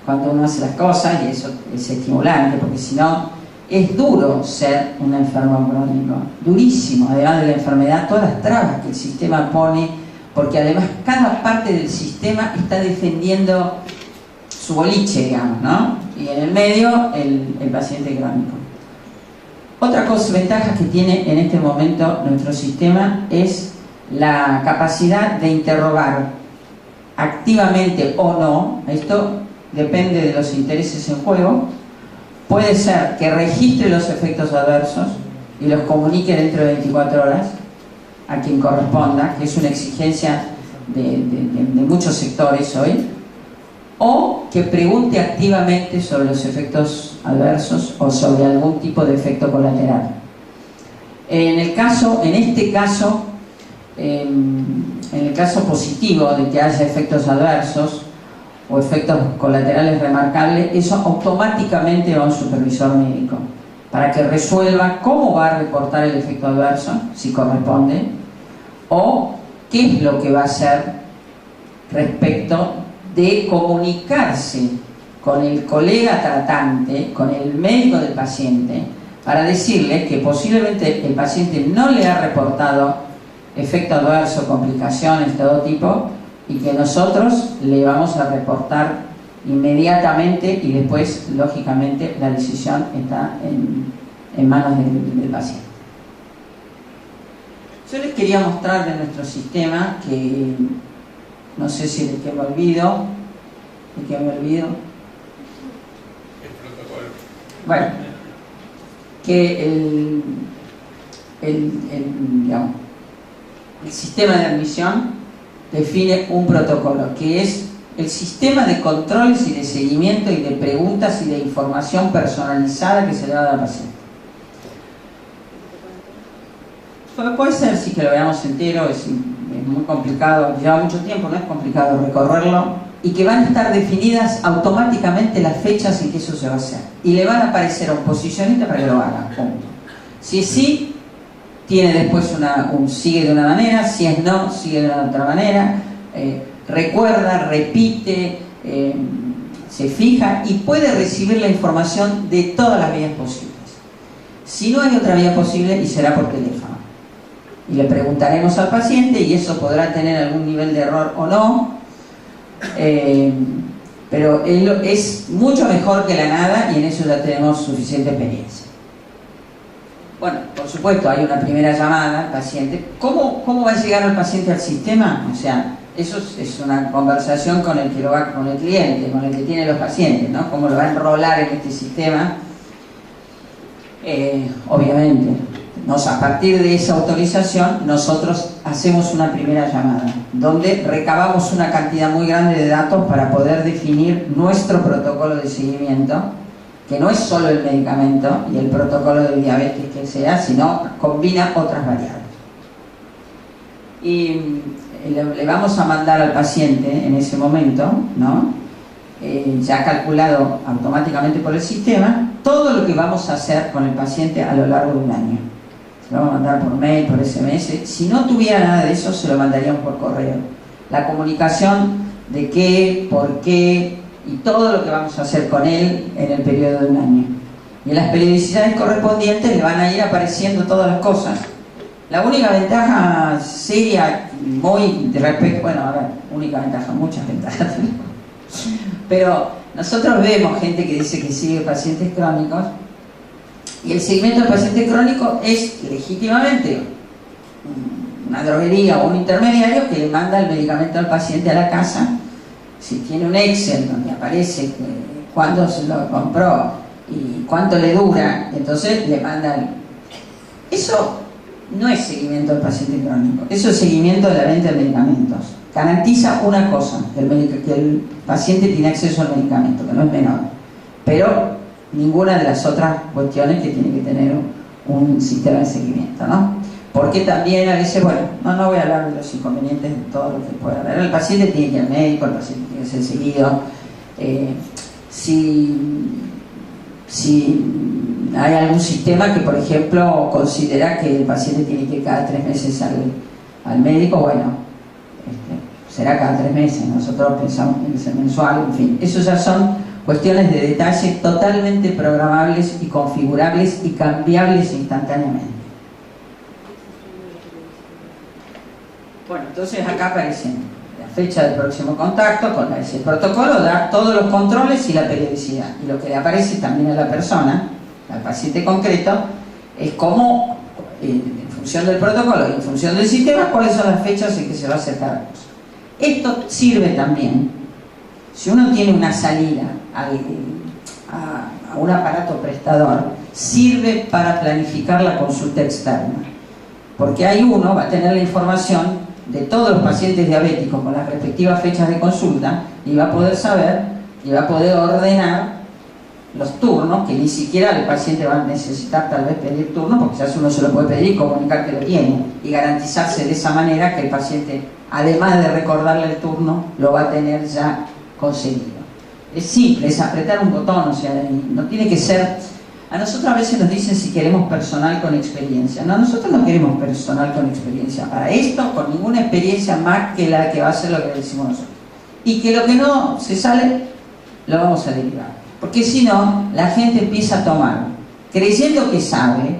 cuando uno hace las cosas, y eso es estimulante, porque si no, es duro ser un enfermo crónico, durísimo, además de la enfermedad, todas las trabas que el sistema pone, porque además cada parte del sistema está defendiendo su boliche, digamos, ¿no? Y en el medio el paciente crónico. Otra ventaja que tiene en este momento nuestro sistema es la capacidad de interrogar activamente o no, esto depende de los intereses en juego. Puede ser que registre los efectos adversos y los comunique dentro de 24 horas a quien corresponda, que es una exigencia de muchos sectores hoy, o que pregunte activamente sobre los efectos adversos o sobre algún tipo de efecto colateral. En este caso, en el caso positivo de que haya efectos adversos o efectos colaterales remarcables, eso automáticamente va a un supervisor médico para que resuelva cómo va a reportar el efecto adverso, si corresponde, o qué es lo que va a hacer respecto de comunicarse con el colega tratante, con el médico del paciente, para decirle que posiblemente el paciente no le ha reportado efecto adverso, complicaciones de todo tipo, y que nosotros le vamos a reportar inmediatamente, y después, lógicamente, la decisión está en manos del paciente. Yo les quería mostrar de nuestro sistema, que no sé si de qué me olvido. Bueno, que digamos, el sistema de admisión define un protocolo, que es el sistema de controles y de seguimiento y de preguntas y de información personalizada que se le da al paciente. Puede ser, sí, que lo veamos entero, es muy complicado, lleva mucho tiempo, no es complicado recorrerlo, y que van a estar definidas automáticamente las fechas en que eso se va a hacer. Y le van a aparecer a un posicionista para que lo haga, punto. Si es sí, tiene después sigue de una manera, si es no, sigue de otra manera, recuerda, repite, se fija y puede recibir la información de todas las vías posibles. Si no hay otra vía posible, y será por teléfono. Y le preguntaremos al paciente, y eso podrá tener algún nivel de error o no, pero es mucho mejor que la nada, y en eso ya tenemos suficiente experiencia. Bueno, por supuesto, hay una primera llamada al paciente. ¿Cómo va a llegar el paciente al sistema? O sea, eso es una conversación con el cliente, con el que tiene los pacientes, ¿no? ¿Cómo lo va a enrolar en este sistema? Obviamente, a partir de esa autorización, nosotros hacemos una primera llamada, donde recabamos una cantidad muy grande de datos para poder definir nuestro protocolo de seguimiento, que no es solo el medicamento y el protocolo de diabetes que sea, sino combina otras variables. Y le vamos a mandar al paciente en ese momento, ¿no? Ya calculado automáticamente por el sistema, todo lo que vamos a hacer con el paciente a lo largo de un año. Se lo vamos a mandar por mail, por SMS. Si no tuviera nada de eso, se lo mandaríamos por correo. La comunicación de qué, por qué, y todo lo que vamos a hacer con él en el periodo de un año. Y en las periodicidades correspondientes le van a ir apareciendo todas las cosas. La única ventaja seria, única ventaja, muchas ventajas, pero nosotros vemos gente que dice que sigue pacientes crónicos, y el seguimiento del paciente crónico es legítimamente una droguería o un intermediario que le manda el medicamento al paciente a la casa. Si tiene un Excel donde aparece cuándo se lo compró y cuánto le dura, entonces le mandan. Eso no es seguimiento del paciente crónico, eso es seguimiento de la venta de medicamentos. Garantiza una cosa, que el paciente tiene acceso al medicamento, que no es menor, pero ninguna de las otras cuestiones que tiene que tener un sistema de seguimiento, ¿no? Porque también a veces, no voy a hablar de los inconvenientes de todo lo que pueda haber. El paciente tiene que ir al médico, el paciente tiene que ser seguido. Si hay algún sistema que, por ejemplo, considera que el paciente tiene que ir cada 3 meses al médico, será cada 3 meses. Nosotros pensamos que tiene que ser mensual, en fin. Eso ya son cuestiones de detalle totalmente programables y configurables y cambiables instantáneamente. Bueno, entonces acá aparece la fecha del próximo contacto con ese protocolo, da todos los controles y la periodicidad. Y lo que le aparece también a la persona, al paciente concreto, es cómo, en función del protocolo y en función del sistema, cuáles son las fechas en que se va a hacer cada cosa. Esto sirve también, si uno tiene una salida a un aparato prestador, sirve para planificar la consulta externa. Porque ahí uno va a tener la información de todos los pacientes diabéticos con las respectivas fechas de consulta y va a poder saber y va a poder ordenar los turnos, que ni siquiera el paciente va a necesitar tal vez pedir turno, porque ya uno se lo puede pedir y comunicar que lo tiene, y garantizarse de esa manera que el paciente, además de recordarle el turno, lo va a tener ya conseguido. Es simple, es apretar un botón, o sea, no tiene que ser... A nosotros a veces nos dicen si queremos personal con experiencia. No, nosotros no queremos personal con experiencia. Para esto, con ninguna experiencia más que la que va a ser lo que decimos nosotros. Y que lo que no se sale, lo vamos a derivar. Porque si no, la gente empieza a tomar, creyendo que sabe,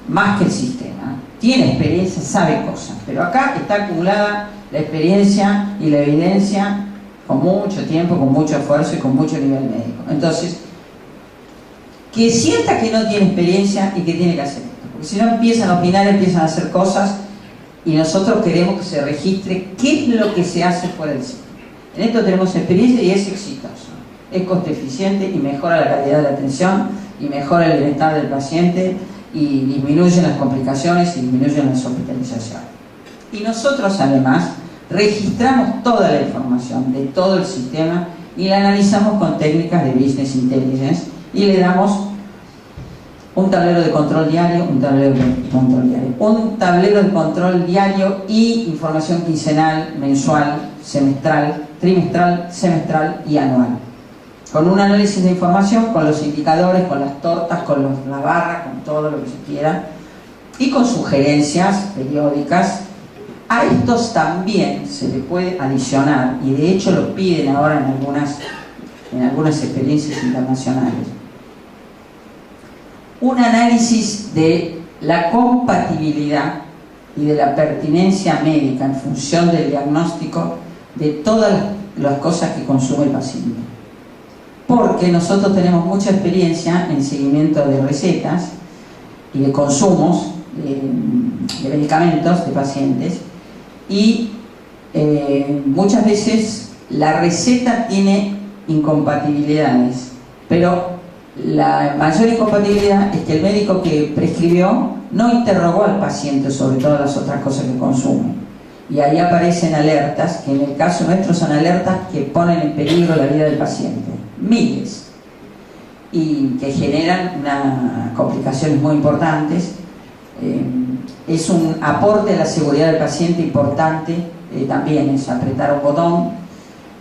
más que el sistema. Tiene experiencia, sabe cosas. Pero acá está acumulada la experiencia y la evidencia con mucho tiempo, con mucho esfuerzo y con mucho nivel médico. Entonces, que sienta que no tiene experiencia y que tiene que hacer esto. Porque si no empiezan a opinar, empiezan a hacer cosas y nosotros queremos que se registre qué es lo que se hace fuera del sistema. En esto tenemos experiencia y es exitoso. Es coste eficiente y mejora la calidad de la atención y mejora el bienestar del paciente y disminuyen las complicaciones y disminuyen las hospitalizaciones. Y nosotros además registramos toda la información de todo el sistema y la analizamos con técnicas de Business Intelligence y le damos un tablero de control diario, un tablero de control diario y información quincenal, mensual, semestral, trimestral, semestral y anual. Con un análisis de información, con los indicadores, con las tortas, con la barra, con todo lo que se quiera y con sugerencias periódicas. A estos también se le puede adicionar, y de hecho lo piden ahora en algunas experiencias internacionales, un análisis de la compatibilidad y de la pertinencia médica en función del diagnóstico de todas las cosas que consume el paciente. Porque nosotros tenemos mucha experiencia en seguimiento de recetas y de consumos de medicamentos de pacientes, y muchas veces la receta tiene incompatibilidades, pero la mayor incompatibilidad es que el médico que prescribió no interrogó al paciente sobre todas las otras cosas que consume, y ahí aparecen alertas que en el caso nuestro son alertas que ponen en peligro la vida del paciente, miles, y que generan complicaciones muy importantes. Es un aporte a la seguridad del paciente importante, también es apretar un botón.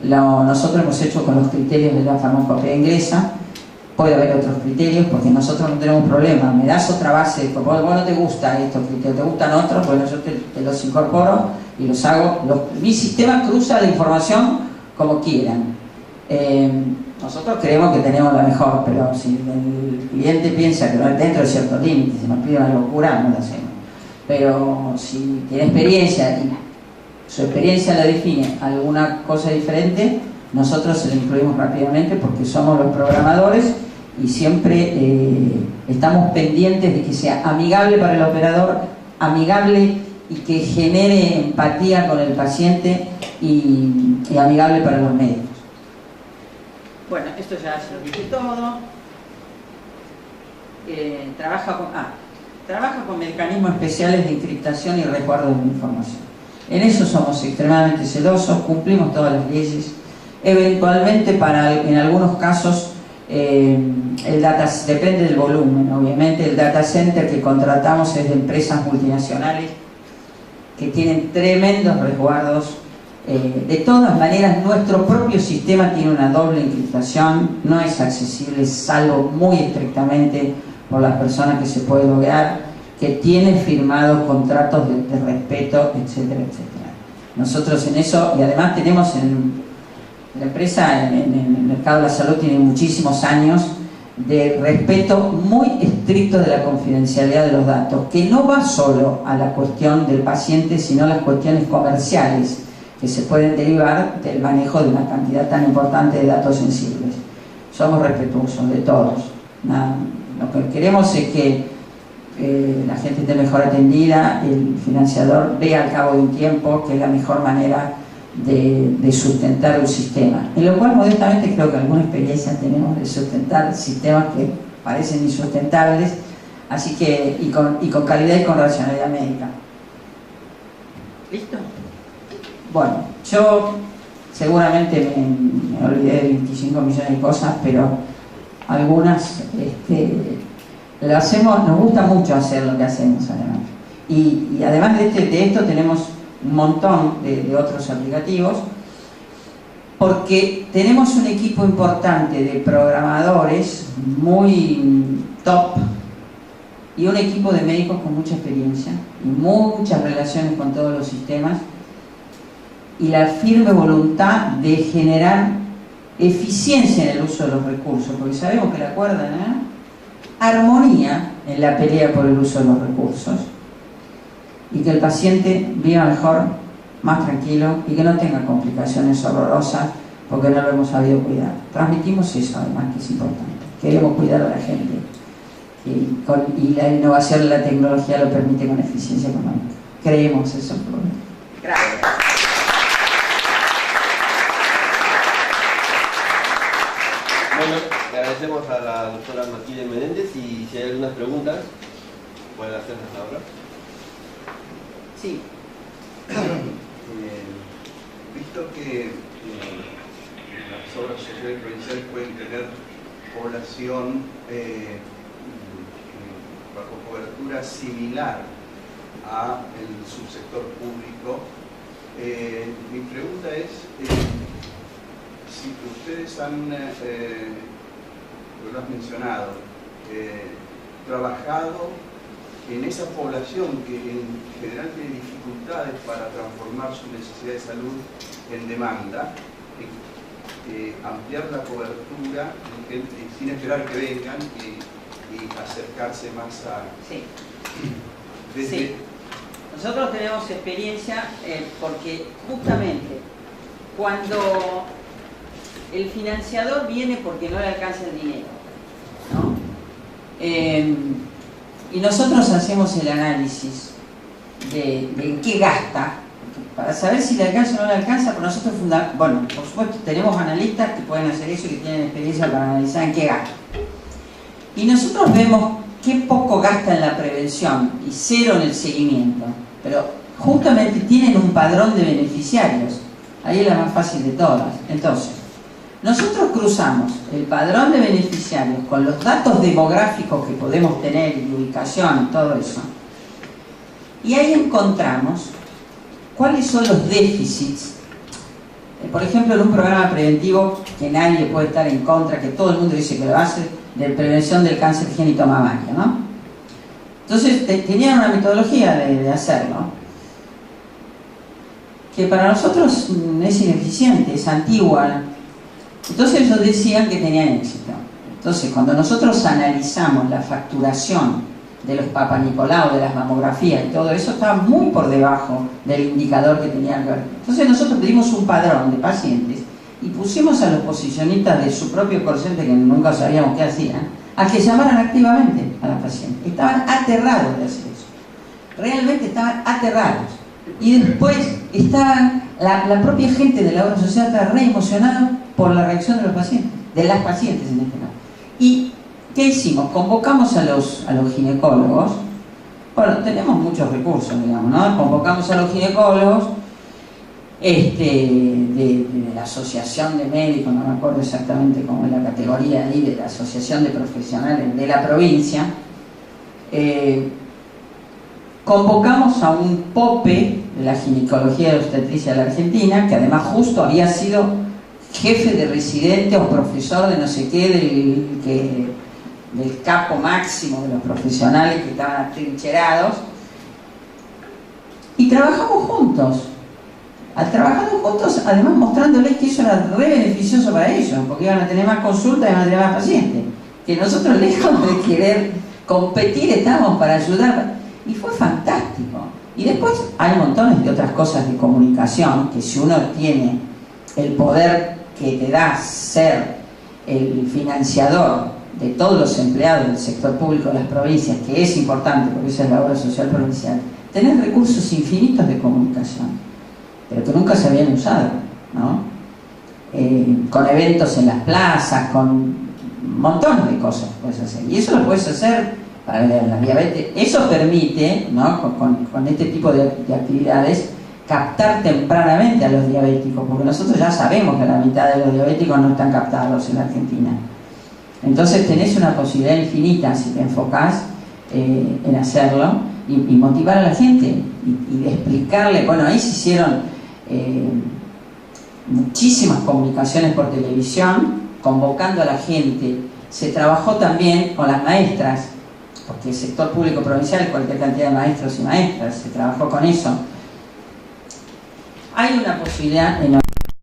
Nosotros hemos hecho con los criterios de la farmacopea inglesa. Puede haber otros criterios porque nosotros no tenemos problema. Me das otra base, vos no te gustan estos criterios, te gustan otros, bueno, yo te los incorporo y los hago. Mi sistema cruza la información como quieran. Nosotros creemos que tenemos la mejor, pero si el cliente piensa que no es dentro de ciertos límites, si nos pide una locura, no lo hacemos. Pero si tiene experiencia y su experiencia la define alguna cosa diferente, nosotros se lo incluimos rápidamente porque somos los programadores y siempre estamos pendientes de que sea amigable para el operador, amigable y que genere empatía con el paciente y amigable para los médicos. Bueno, esto ya se lo dije todo. Trabaja con mecanismos especiales de encriptación y resguardo de la información. En eso somos extremadamente celosos, cumplimos todas las leyes. Eventualmente, en algunos casos, depende del volumen, obviamente. El data center que contratamos es de empresas multinacionales que tienen tremendos resguardos. De todas maneras, nuestro propio sistema tiene una doble encriptación, no es accesible salvo muy estrictamente por las personas que se puede loguear, que tiene firmados contratos de respeto, etcétera, etcétera. Nosotros en eso, y además tenemos la empresa en el mercado de la salud tiene muchísimos años de respeto muy estricto de la confidencialidad de los datos, que no va solo a la cuestión del paciente, sino a las cuestiones comerciales que se pueden derivar del manejo de una cantidad tan importante de datos sensibles. Somos respetuosos de todos. Lo que queremos es que la gente esté mejor atendida, el financiador vea al cabo de un tiempo que es la mejor manera de sustentar un sistema. En lo cual, modestamente, creo que alguna experiencia tenemos de sustentar sistemas que parecen insustentables, así que, y con calidad y con racionalidad médica. ¿Listo? Bueno, yo seguramente me olvidé de 25 millones de cosas, pero algunas lo hacemos, nos gusta mucho hacer lo que hacemos además. Y además de esto tenemos un montón de otros aplicativos, porque tenemos un equipo importante de programadores muy top y un equipo de médicos con mucha experiencia y muchas relaciones con todos los sistemas, y la firme voluntad de generar eficiencia en el uso de los recursos, porque sabemos que la cuerda, armonía en la pelea por el uso de los recursos, y que el paciente viva mejor, más tranquilo, y que no tenga complicaciones horrorosas porque no lo hemos sabido cuidar. Transmitimos eso además, que es importante. Queremos cuidar a la gente, y la innovación de la tecnología lo permite con eficiencia económica. Creemos eso. Gracias. Bueno, le agradecemos a la doctora Matilde Menéndez, y si hay algunas preguntas, pueden hacerlas ahora. Sí. Visto que las obras sociales provinciales pueden tener población bajo cobertura similar a el subsector público, mi pregunta es si ustedes han, lo has mencionado, trabajado en esa población que en general tiene dificultades para transformar su necesidad de salud en demanda, ampliar la cobertura sin esperar que vengan y acercarse más a... Sí. Desde... Sí. Nosotros tenemos experiencia porque justamente cuando el financiador viene porque no le alcanza el dinero, ¿no? Y nosotros hacemos el análisis de qué gasta, para saber si le alcanza o no le alcanza. Pero nosotros, bueno, por supuesto tenemos analistas que pueden hacer eso y que tienen experiencia para analizar en qué gasta. Y nosotros vemos qué poco gasta en la prevención y cero en el seguimiento, pero justamente tienen un padrón de beneficiarios. Ahí es la más fácil de todas. Entonces, nosotros cruzamos el padrón de beneficiarios con los datos demográficos que podemos tener, y ubicación y todo eso, y ahí encontramos cuáles son los déficits. Por ejemplo, en un programa preventivo que nadie puede estar en contra, que todo el mundo dice que lo hace, de prevención del cáncer génito mamario, ¿no? Entonces tenían una metodología de hacerlo que para nosotros es ineficiente, es antigua. Entonces ellos decían que tenían éxito. Entonces, cuando nosotros analizamos la facturación de los Papa Nicolau, de las mamografías y todo eso, estaba muy por debajo del indicador que tenían que ver. Entonces nosotros pedimos un padrón de pacientes y pusimos a los posicionistas de su propio call center, que nunca sabíamos qué hacían, a que llamaran activamente a las pacientes. Estaban aterrados de hacer eso. Realmente estaban aterrados. Y después estaban, la propia gente de la obra social estaba re emocionada por la reacción de los pacientes, de las pacientes en este caso. ¿Y qué hicimos? Convocamos a los ginecólogos. Bueno, tenemos muchos recursos, digamos, ¿no? Convocamos a los ginecólogos de la Asociación de Médicos, no me acuerdo exactamente cómo es la categoría ahí, de la Asociación de Profesionales de la provincia. Convocamos a un POPE de la ginecología y obstetricia de la Argentina, que además justo había sido jefe de residente o profesor de no sé qué, del capo máximo de los profesionales que estaban atrincherados, y trabajamos juntos. Trabajando juntos, además mostrándoles que eso era re beneficioso para ellos, porque iban a tener más consultas y iban a tener más pacientes. Que nosotros, lejos de querer competir, estábamos para ayudar, y fue fantástico. Y después hay montones de otras cosas de comunicación, que si uno tiene el poder que te da ser el financiador de todos los empleados del sector público de las provincias, que es importante porque esa es la obra social provincial, tenés recursos infinitos de comunicación, pero que nunca se habían usado, ¿no? Con eventos en las plazas, con un montón de cosas puedes hacer, y eso lo puedes hacer para la diabetes. Eso permite, ¿no? con este tipo de actividades, captar tempranamente a los diabéticos, porque nosotros ya sabemos que la mitad de los diabéticos no están captados en la Argentina. Entonces tenés una posibilidad infinita si te enfocás en hacerlo y motivar a la gente y explicarle. Bueno, ahí se hicieron muchísimas comunicaciones por televisión convocando a la gente. Se trabajó también con las maestras, porque el sector público provincial, cualquier cantidad de maestros y maestras, se trabajó con eso. Hay una posibilidad enorme.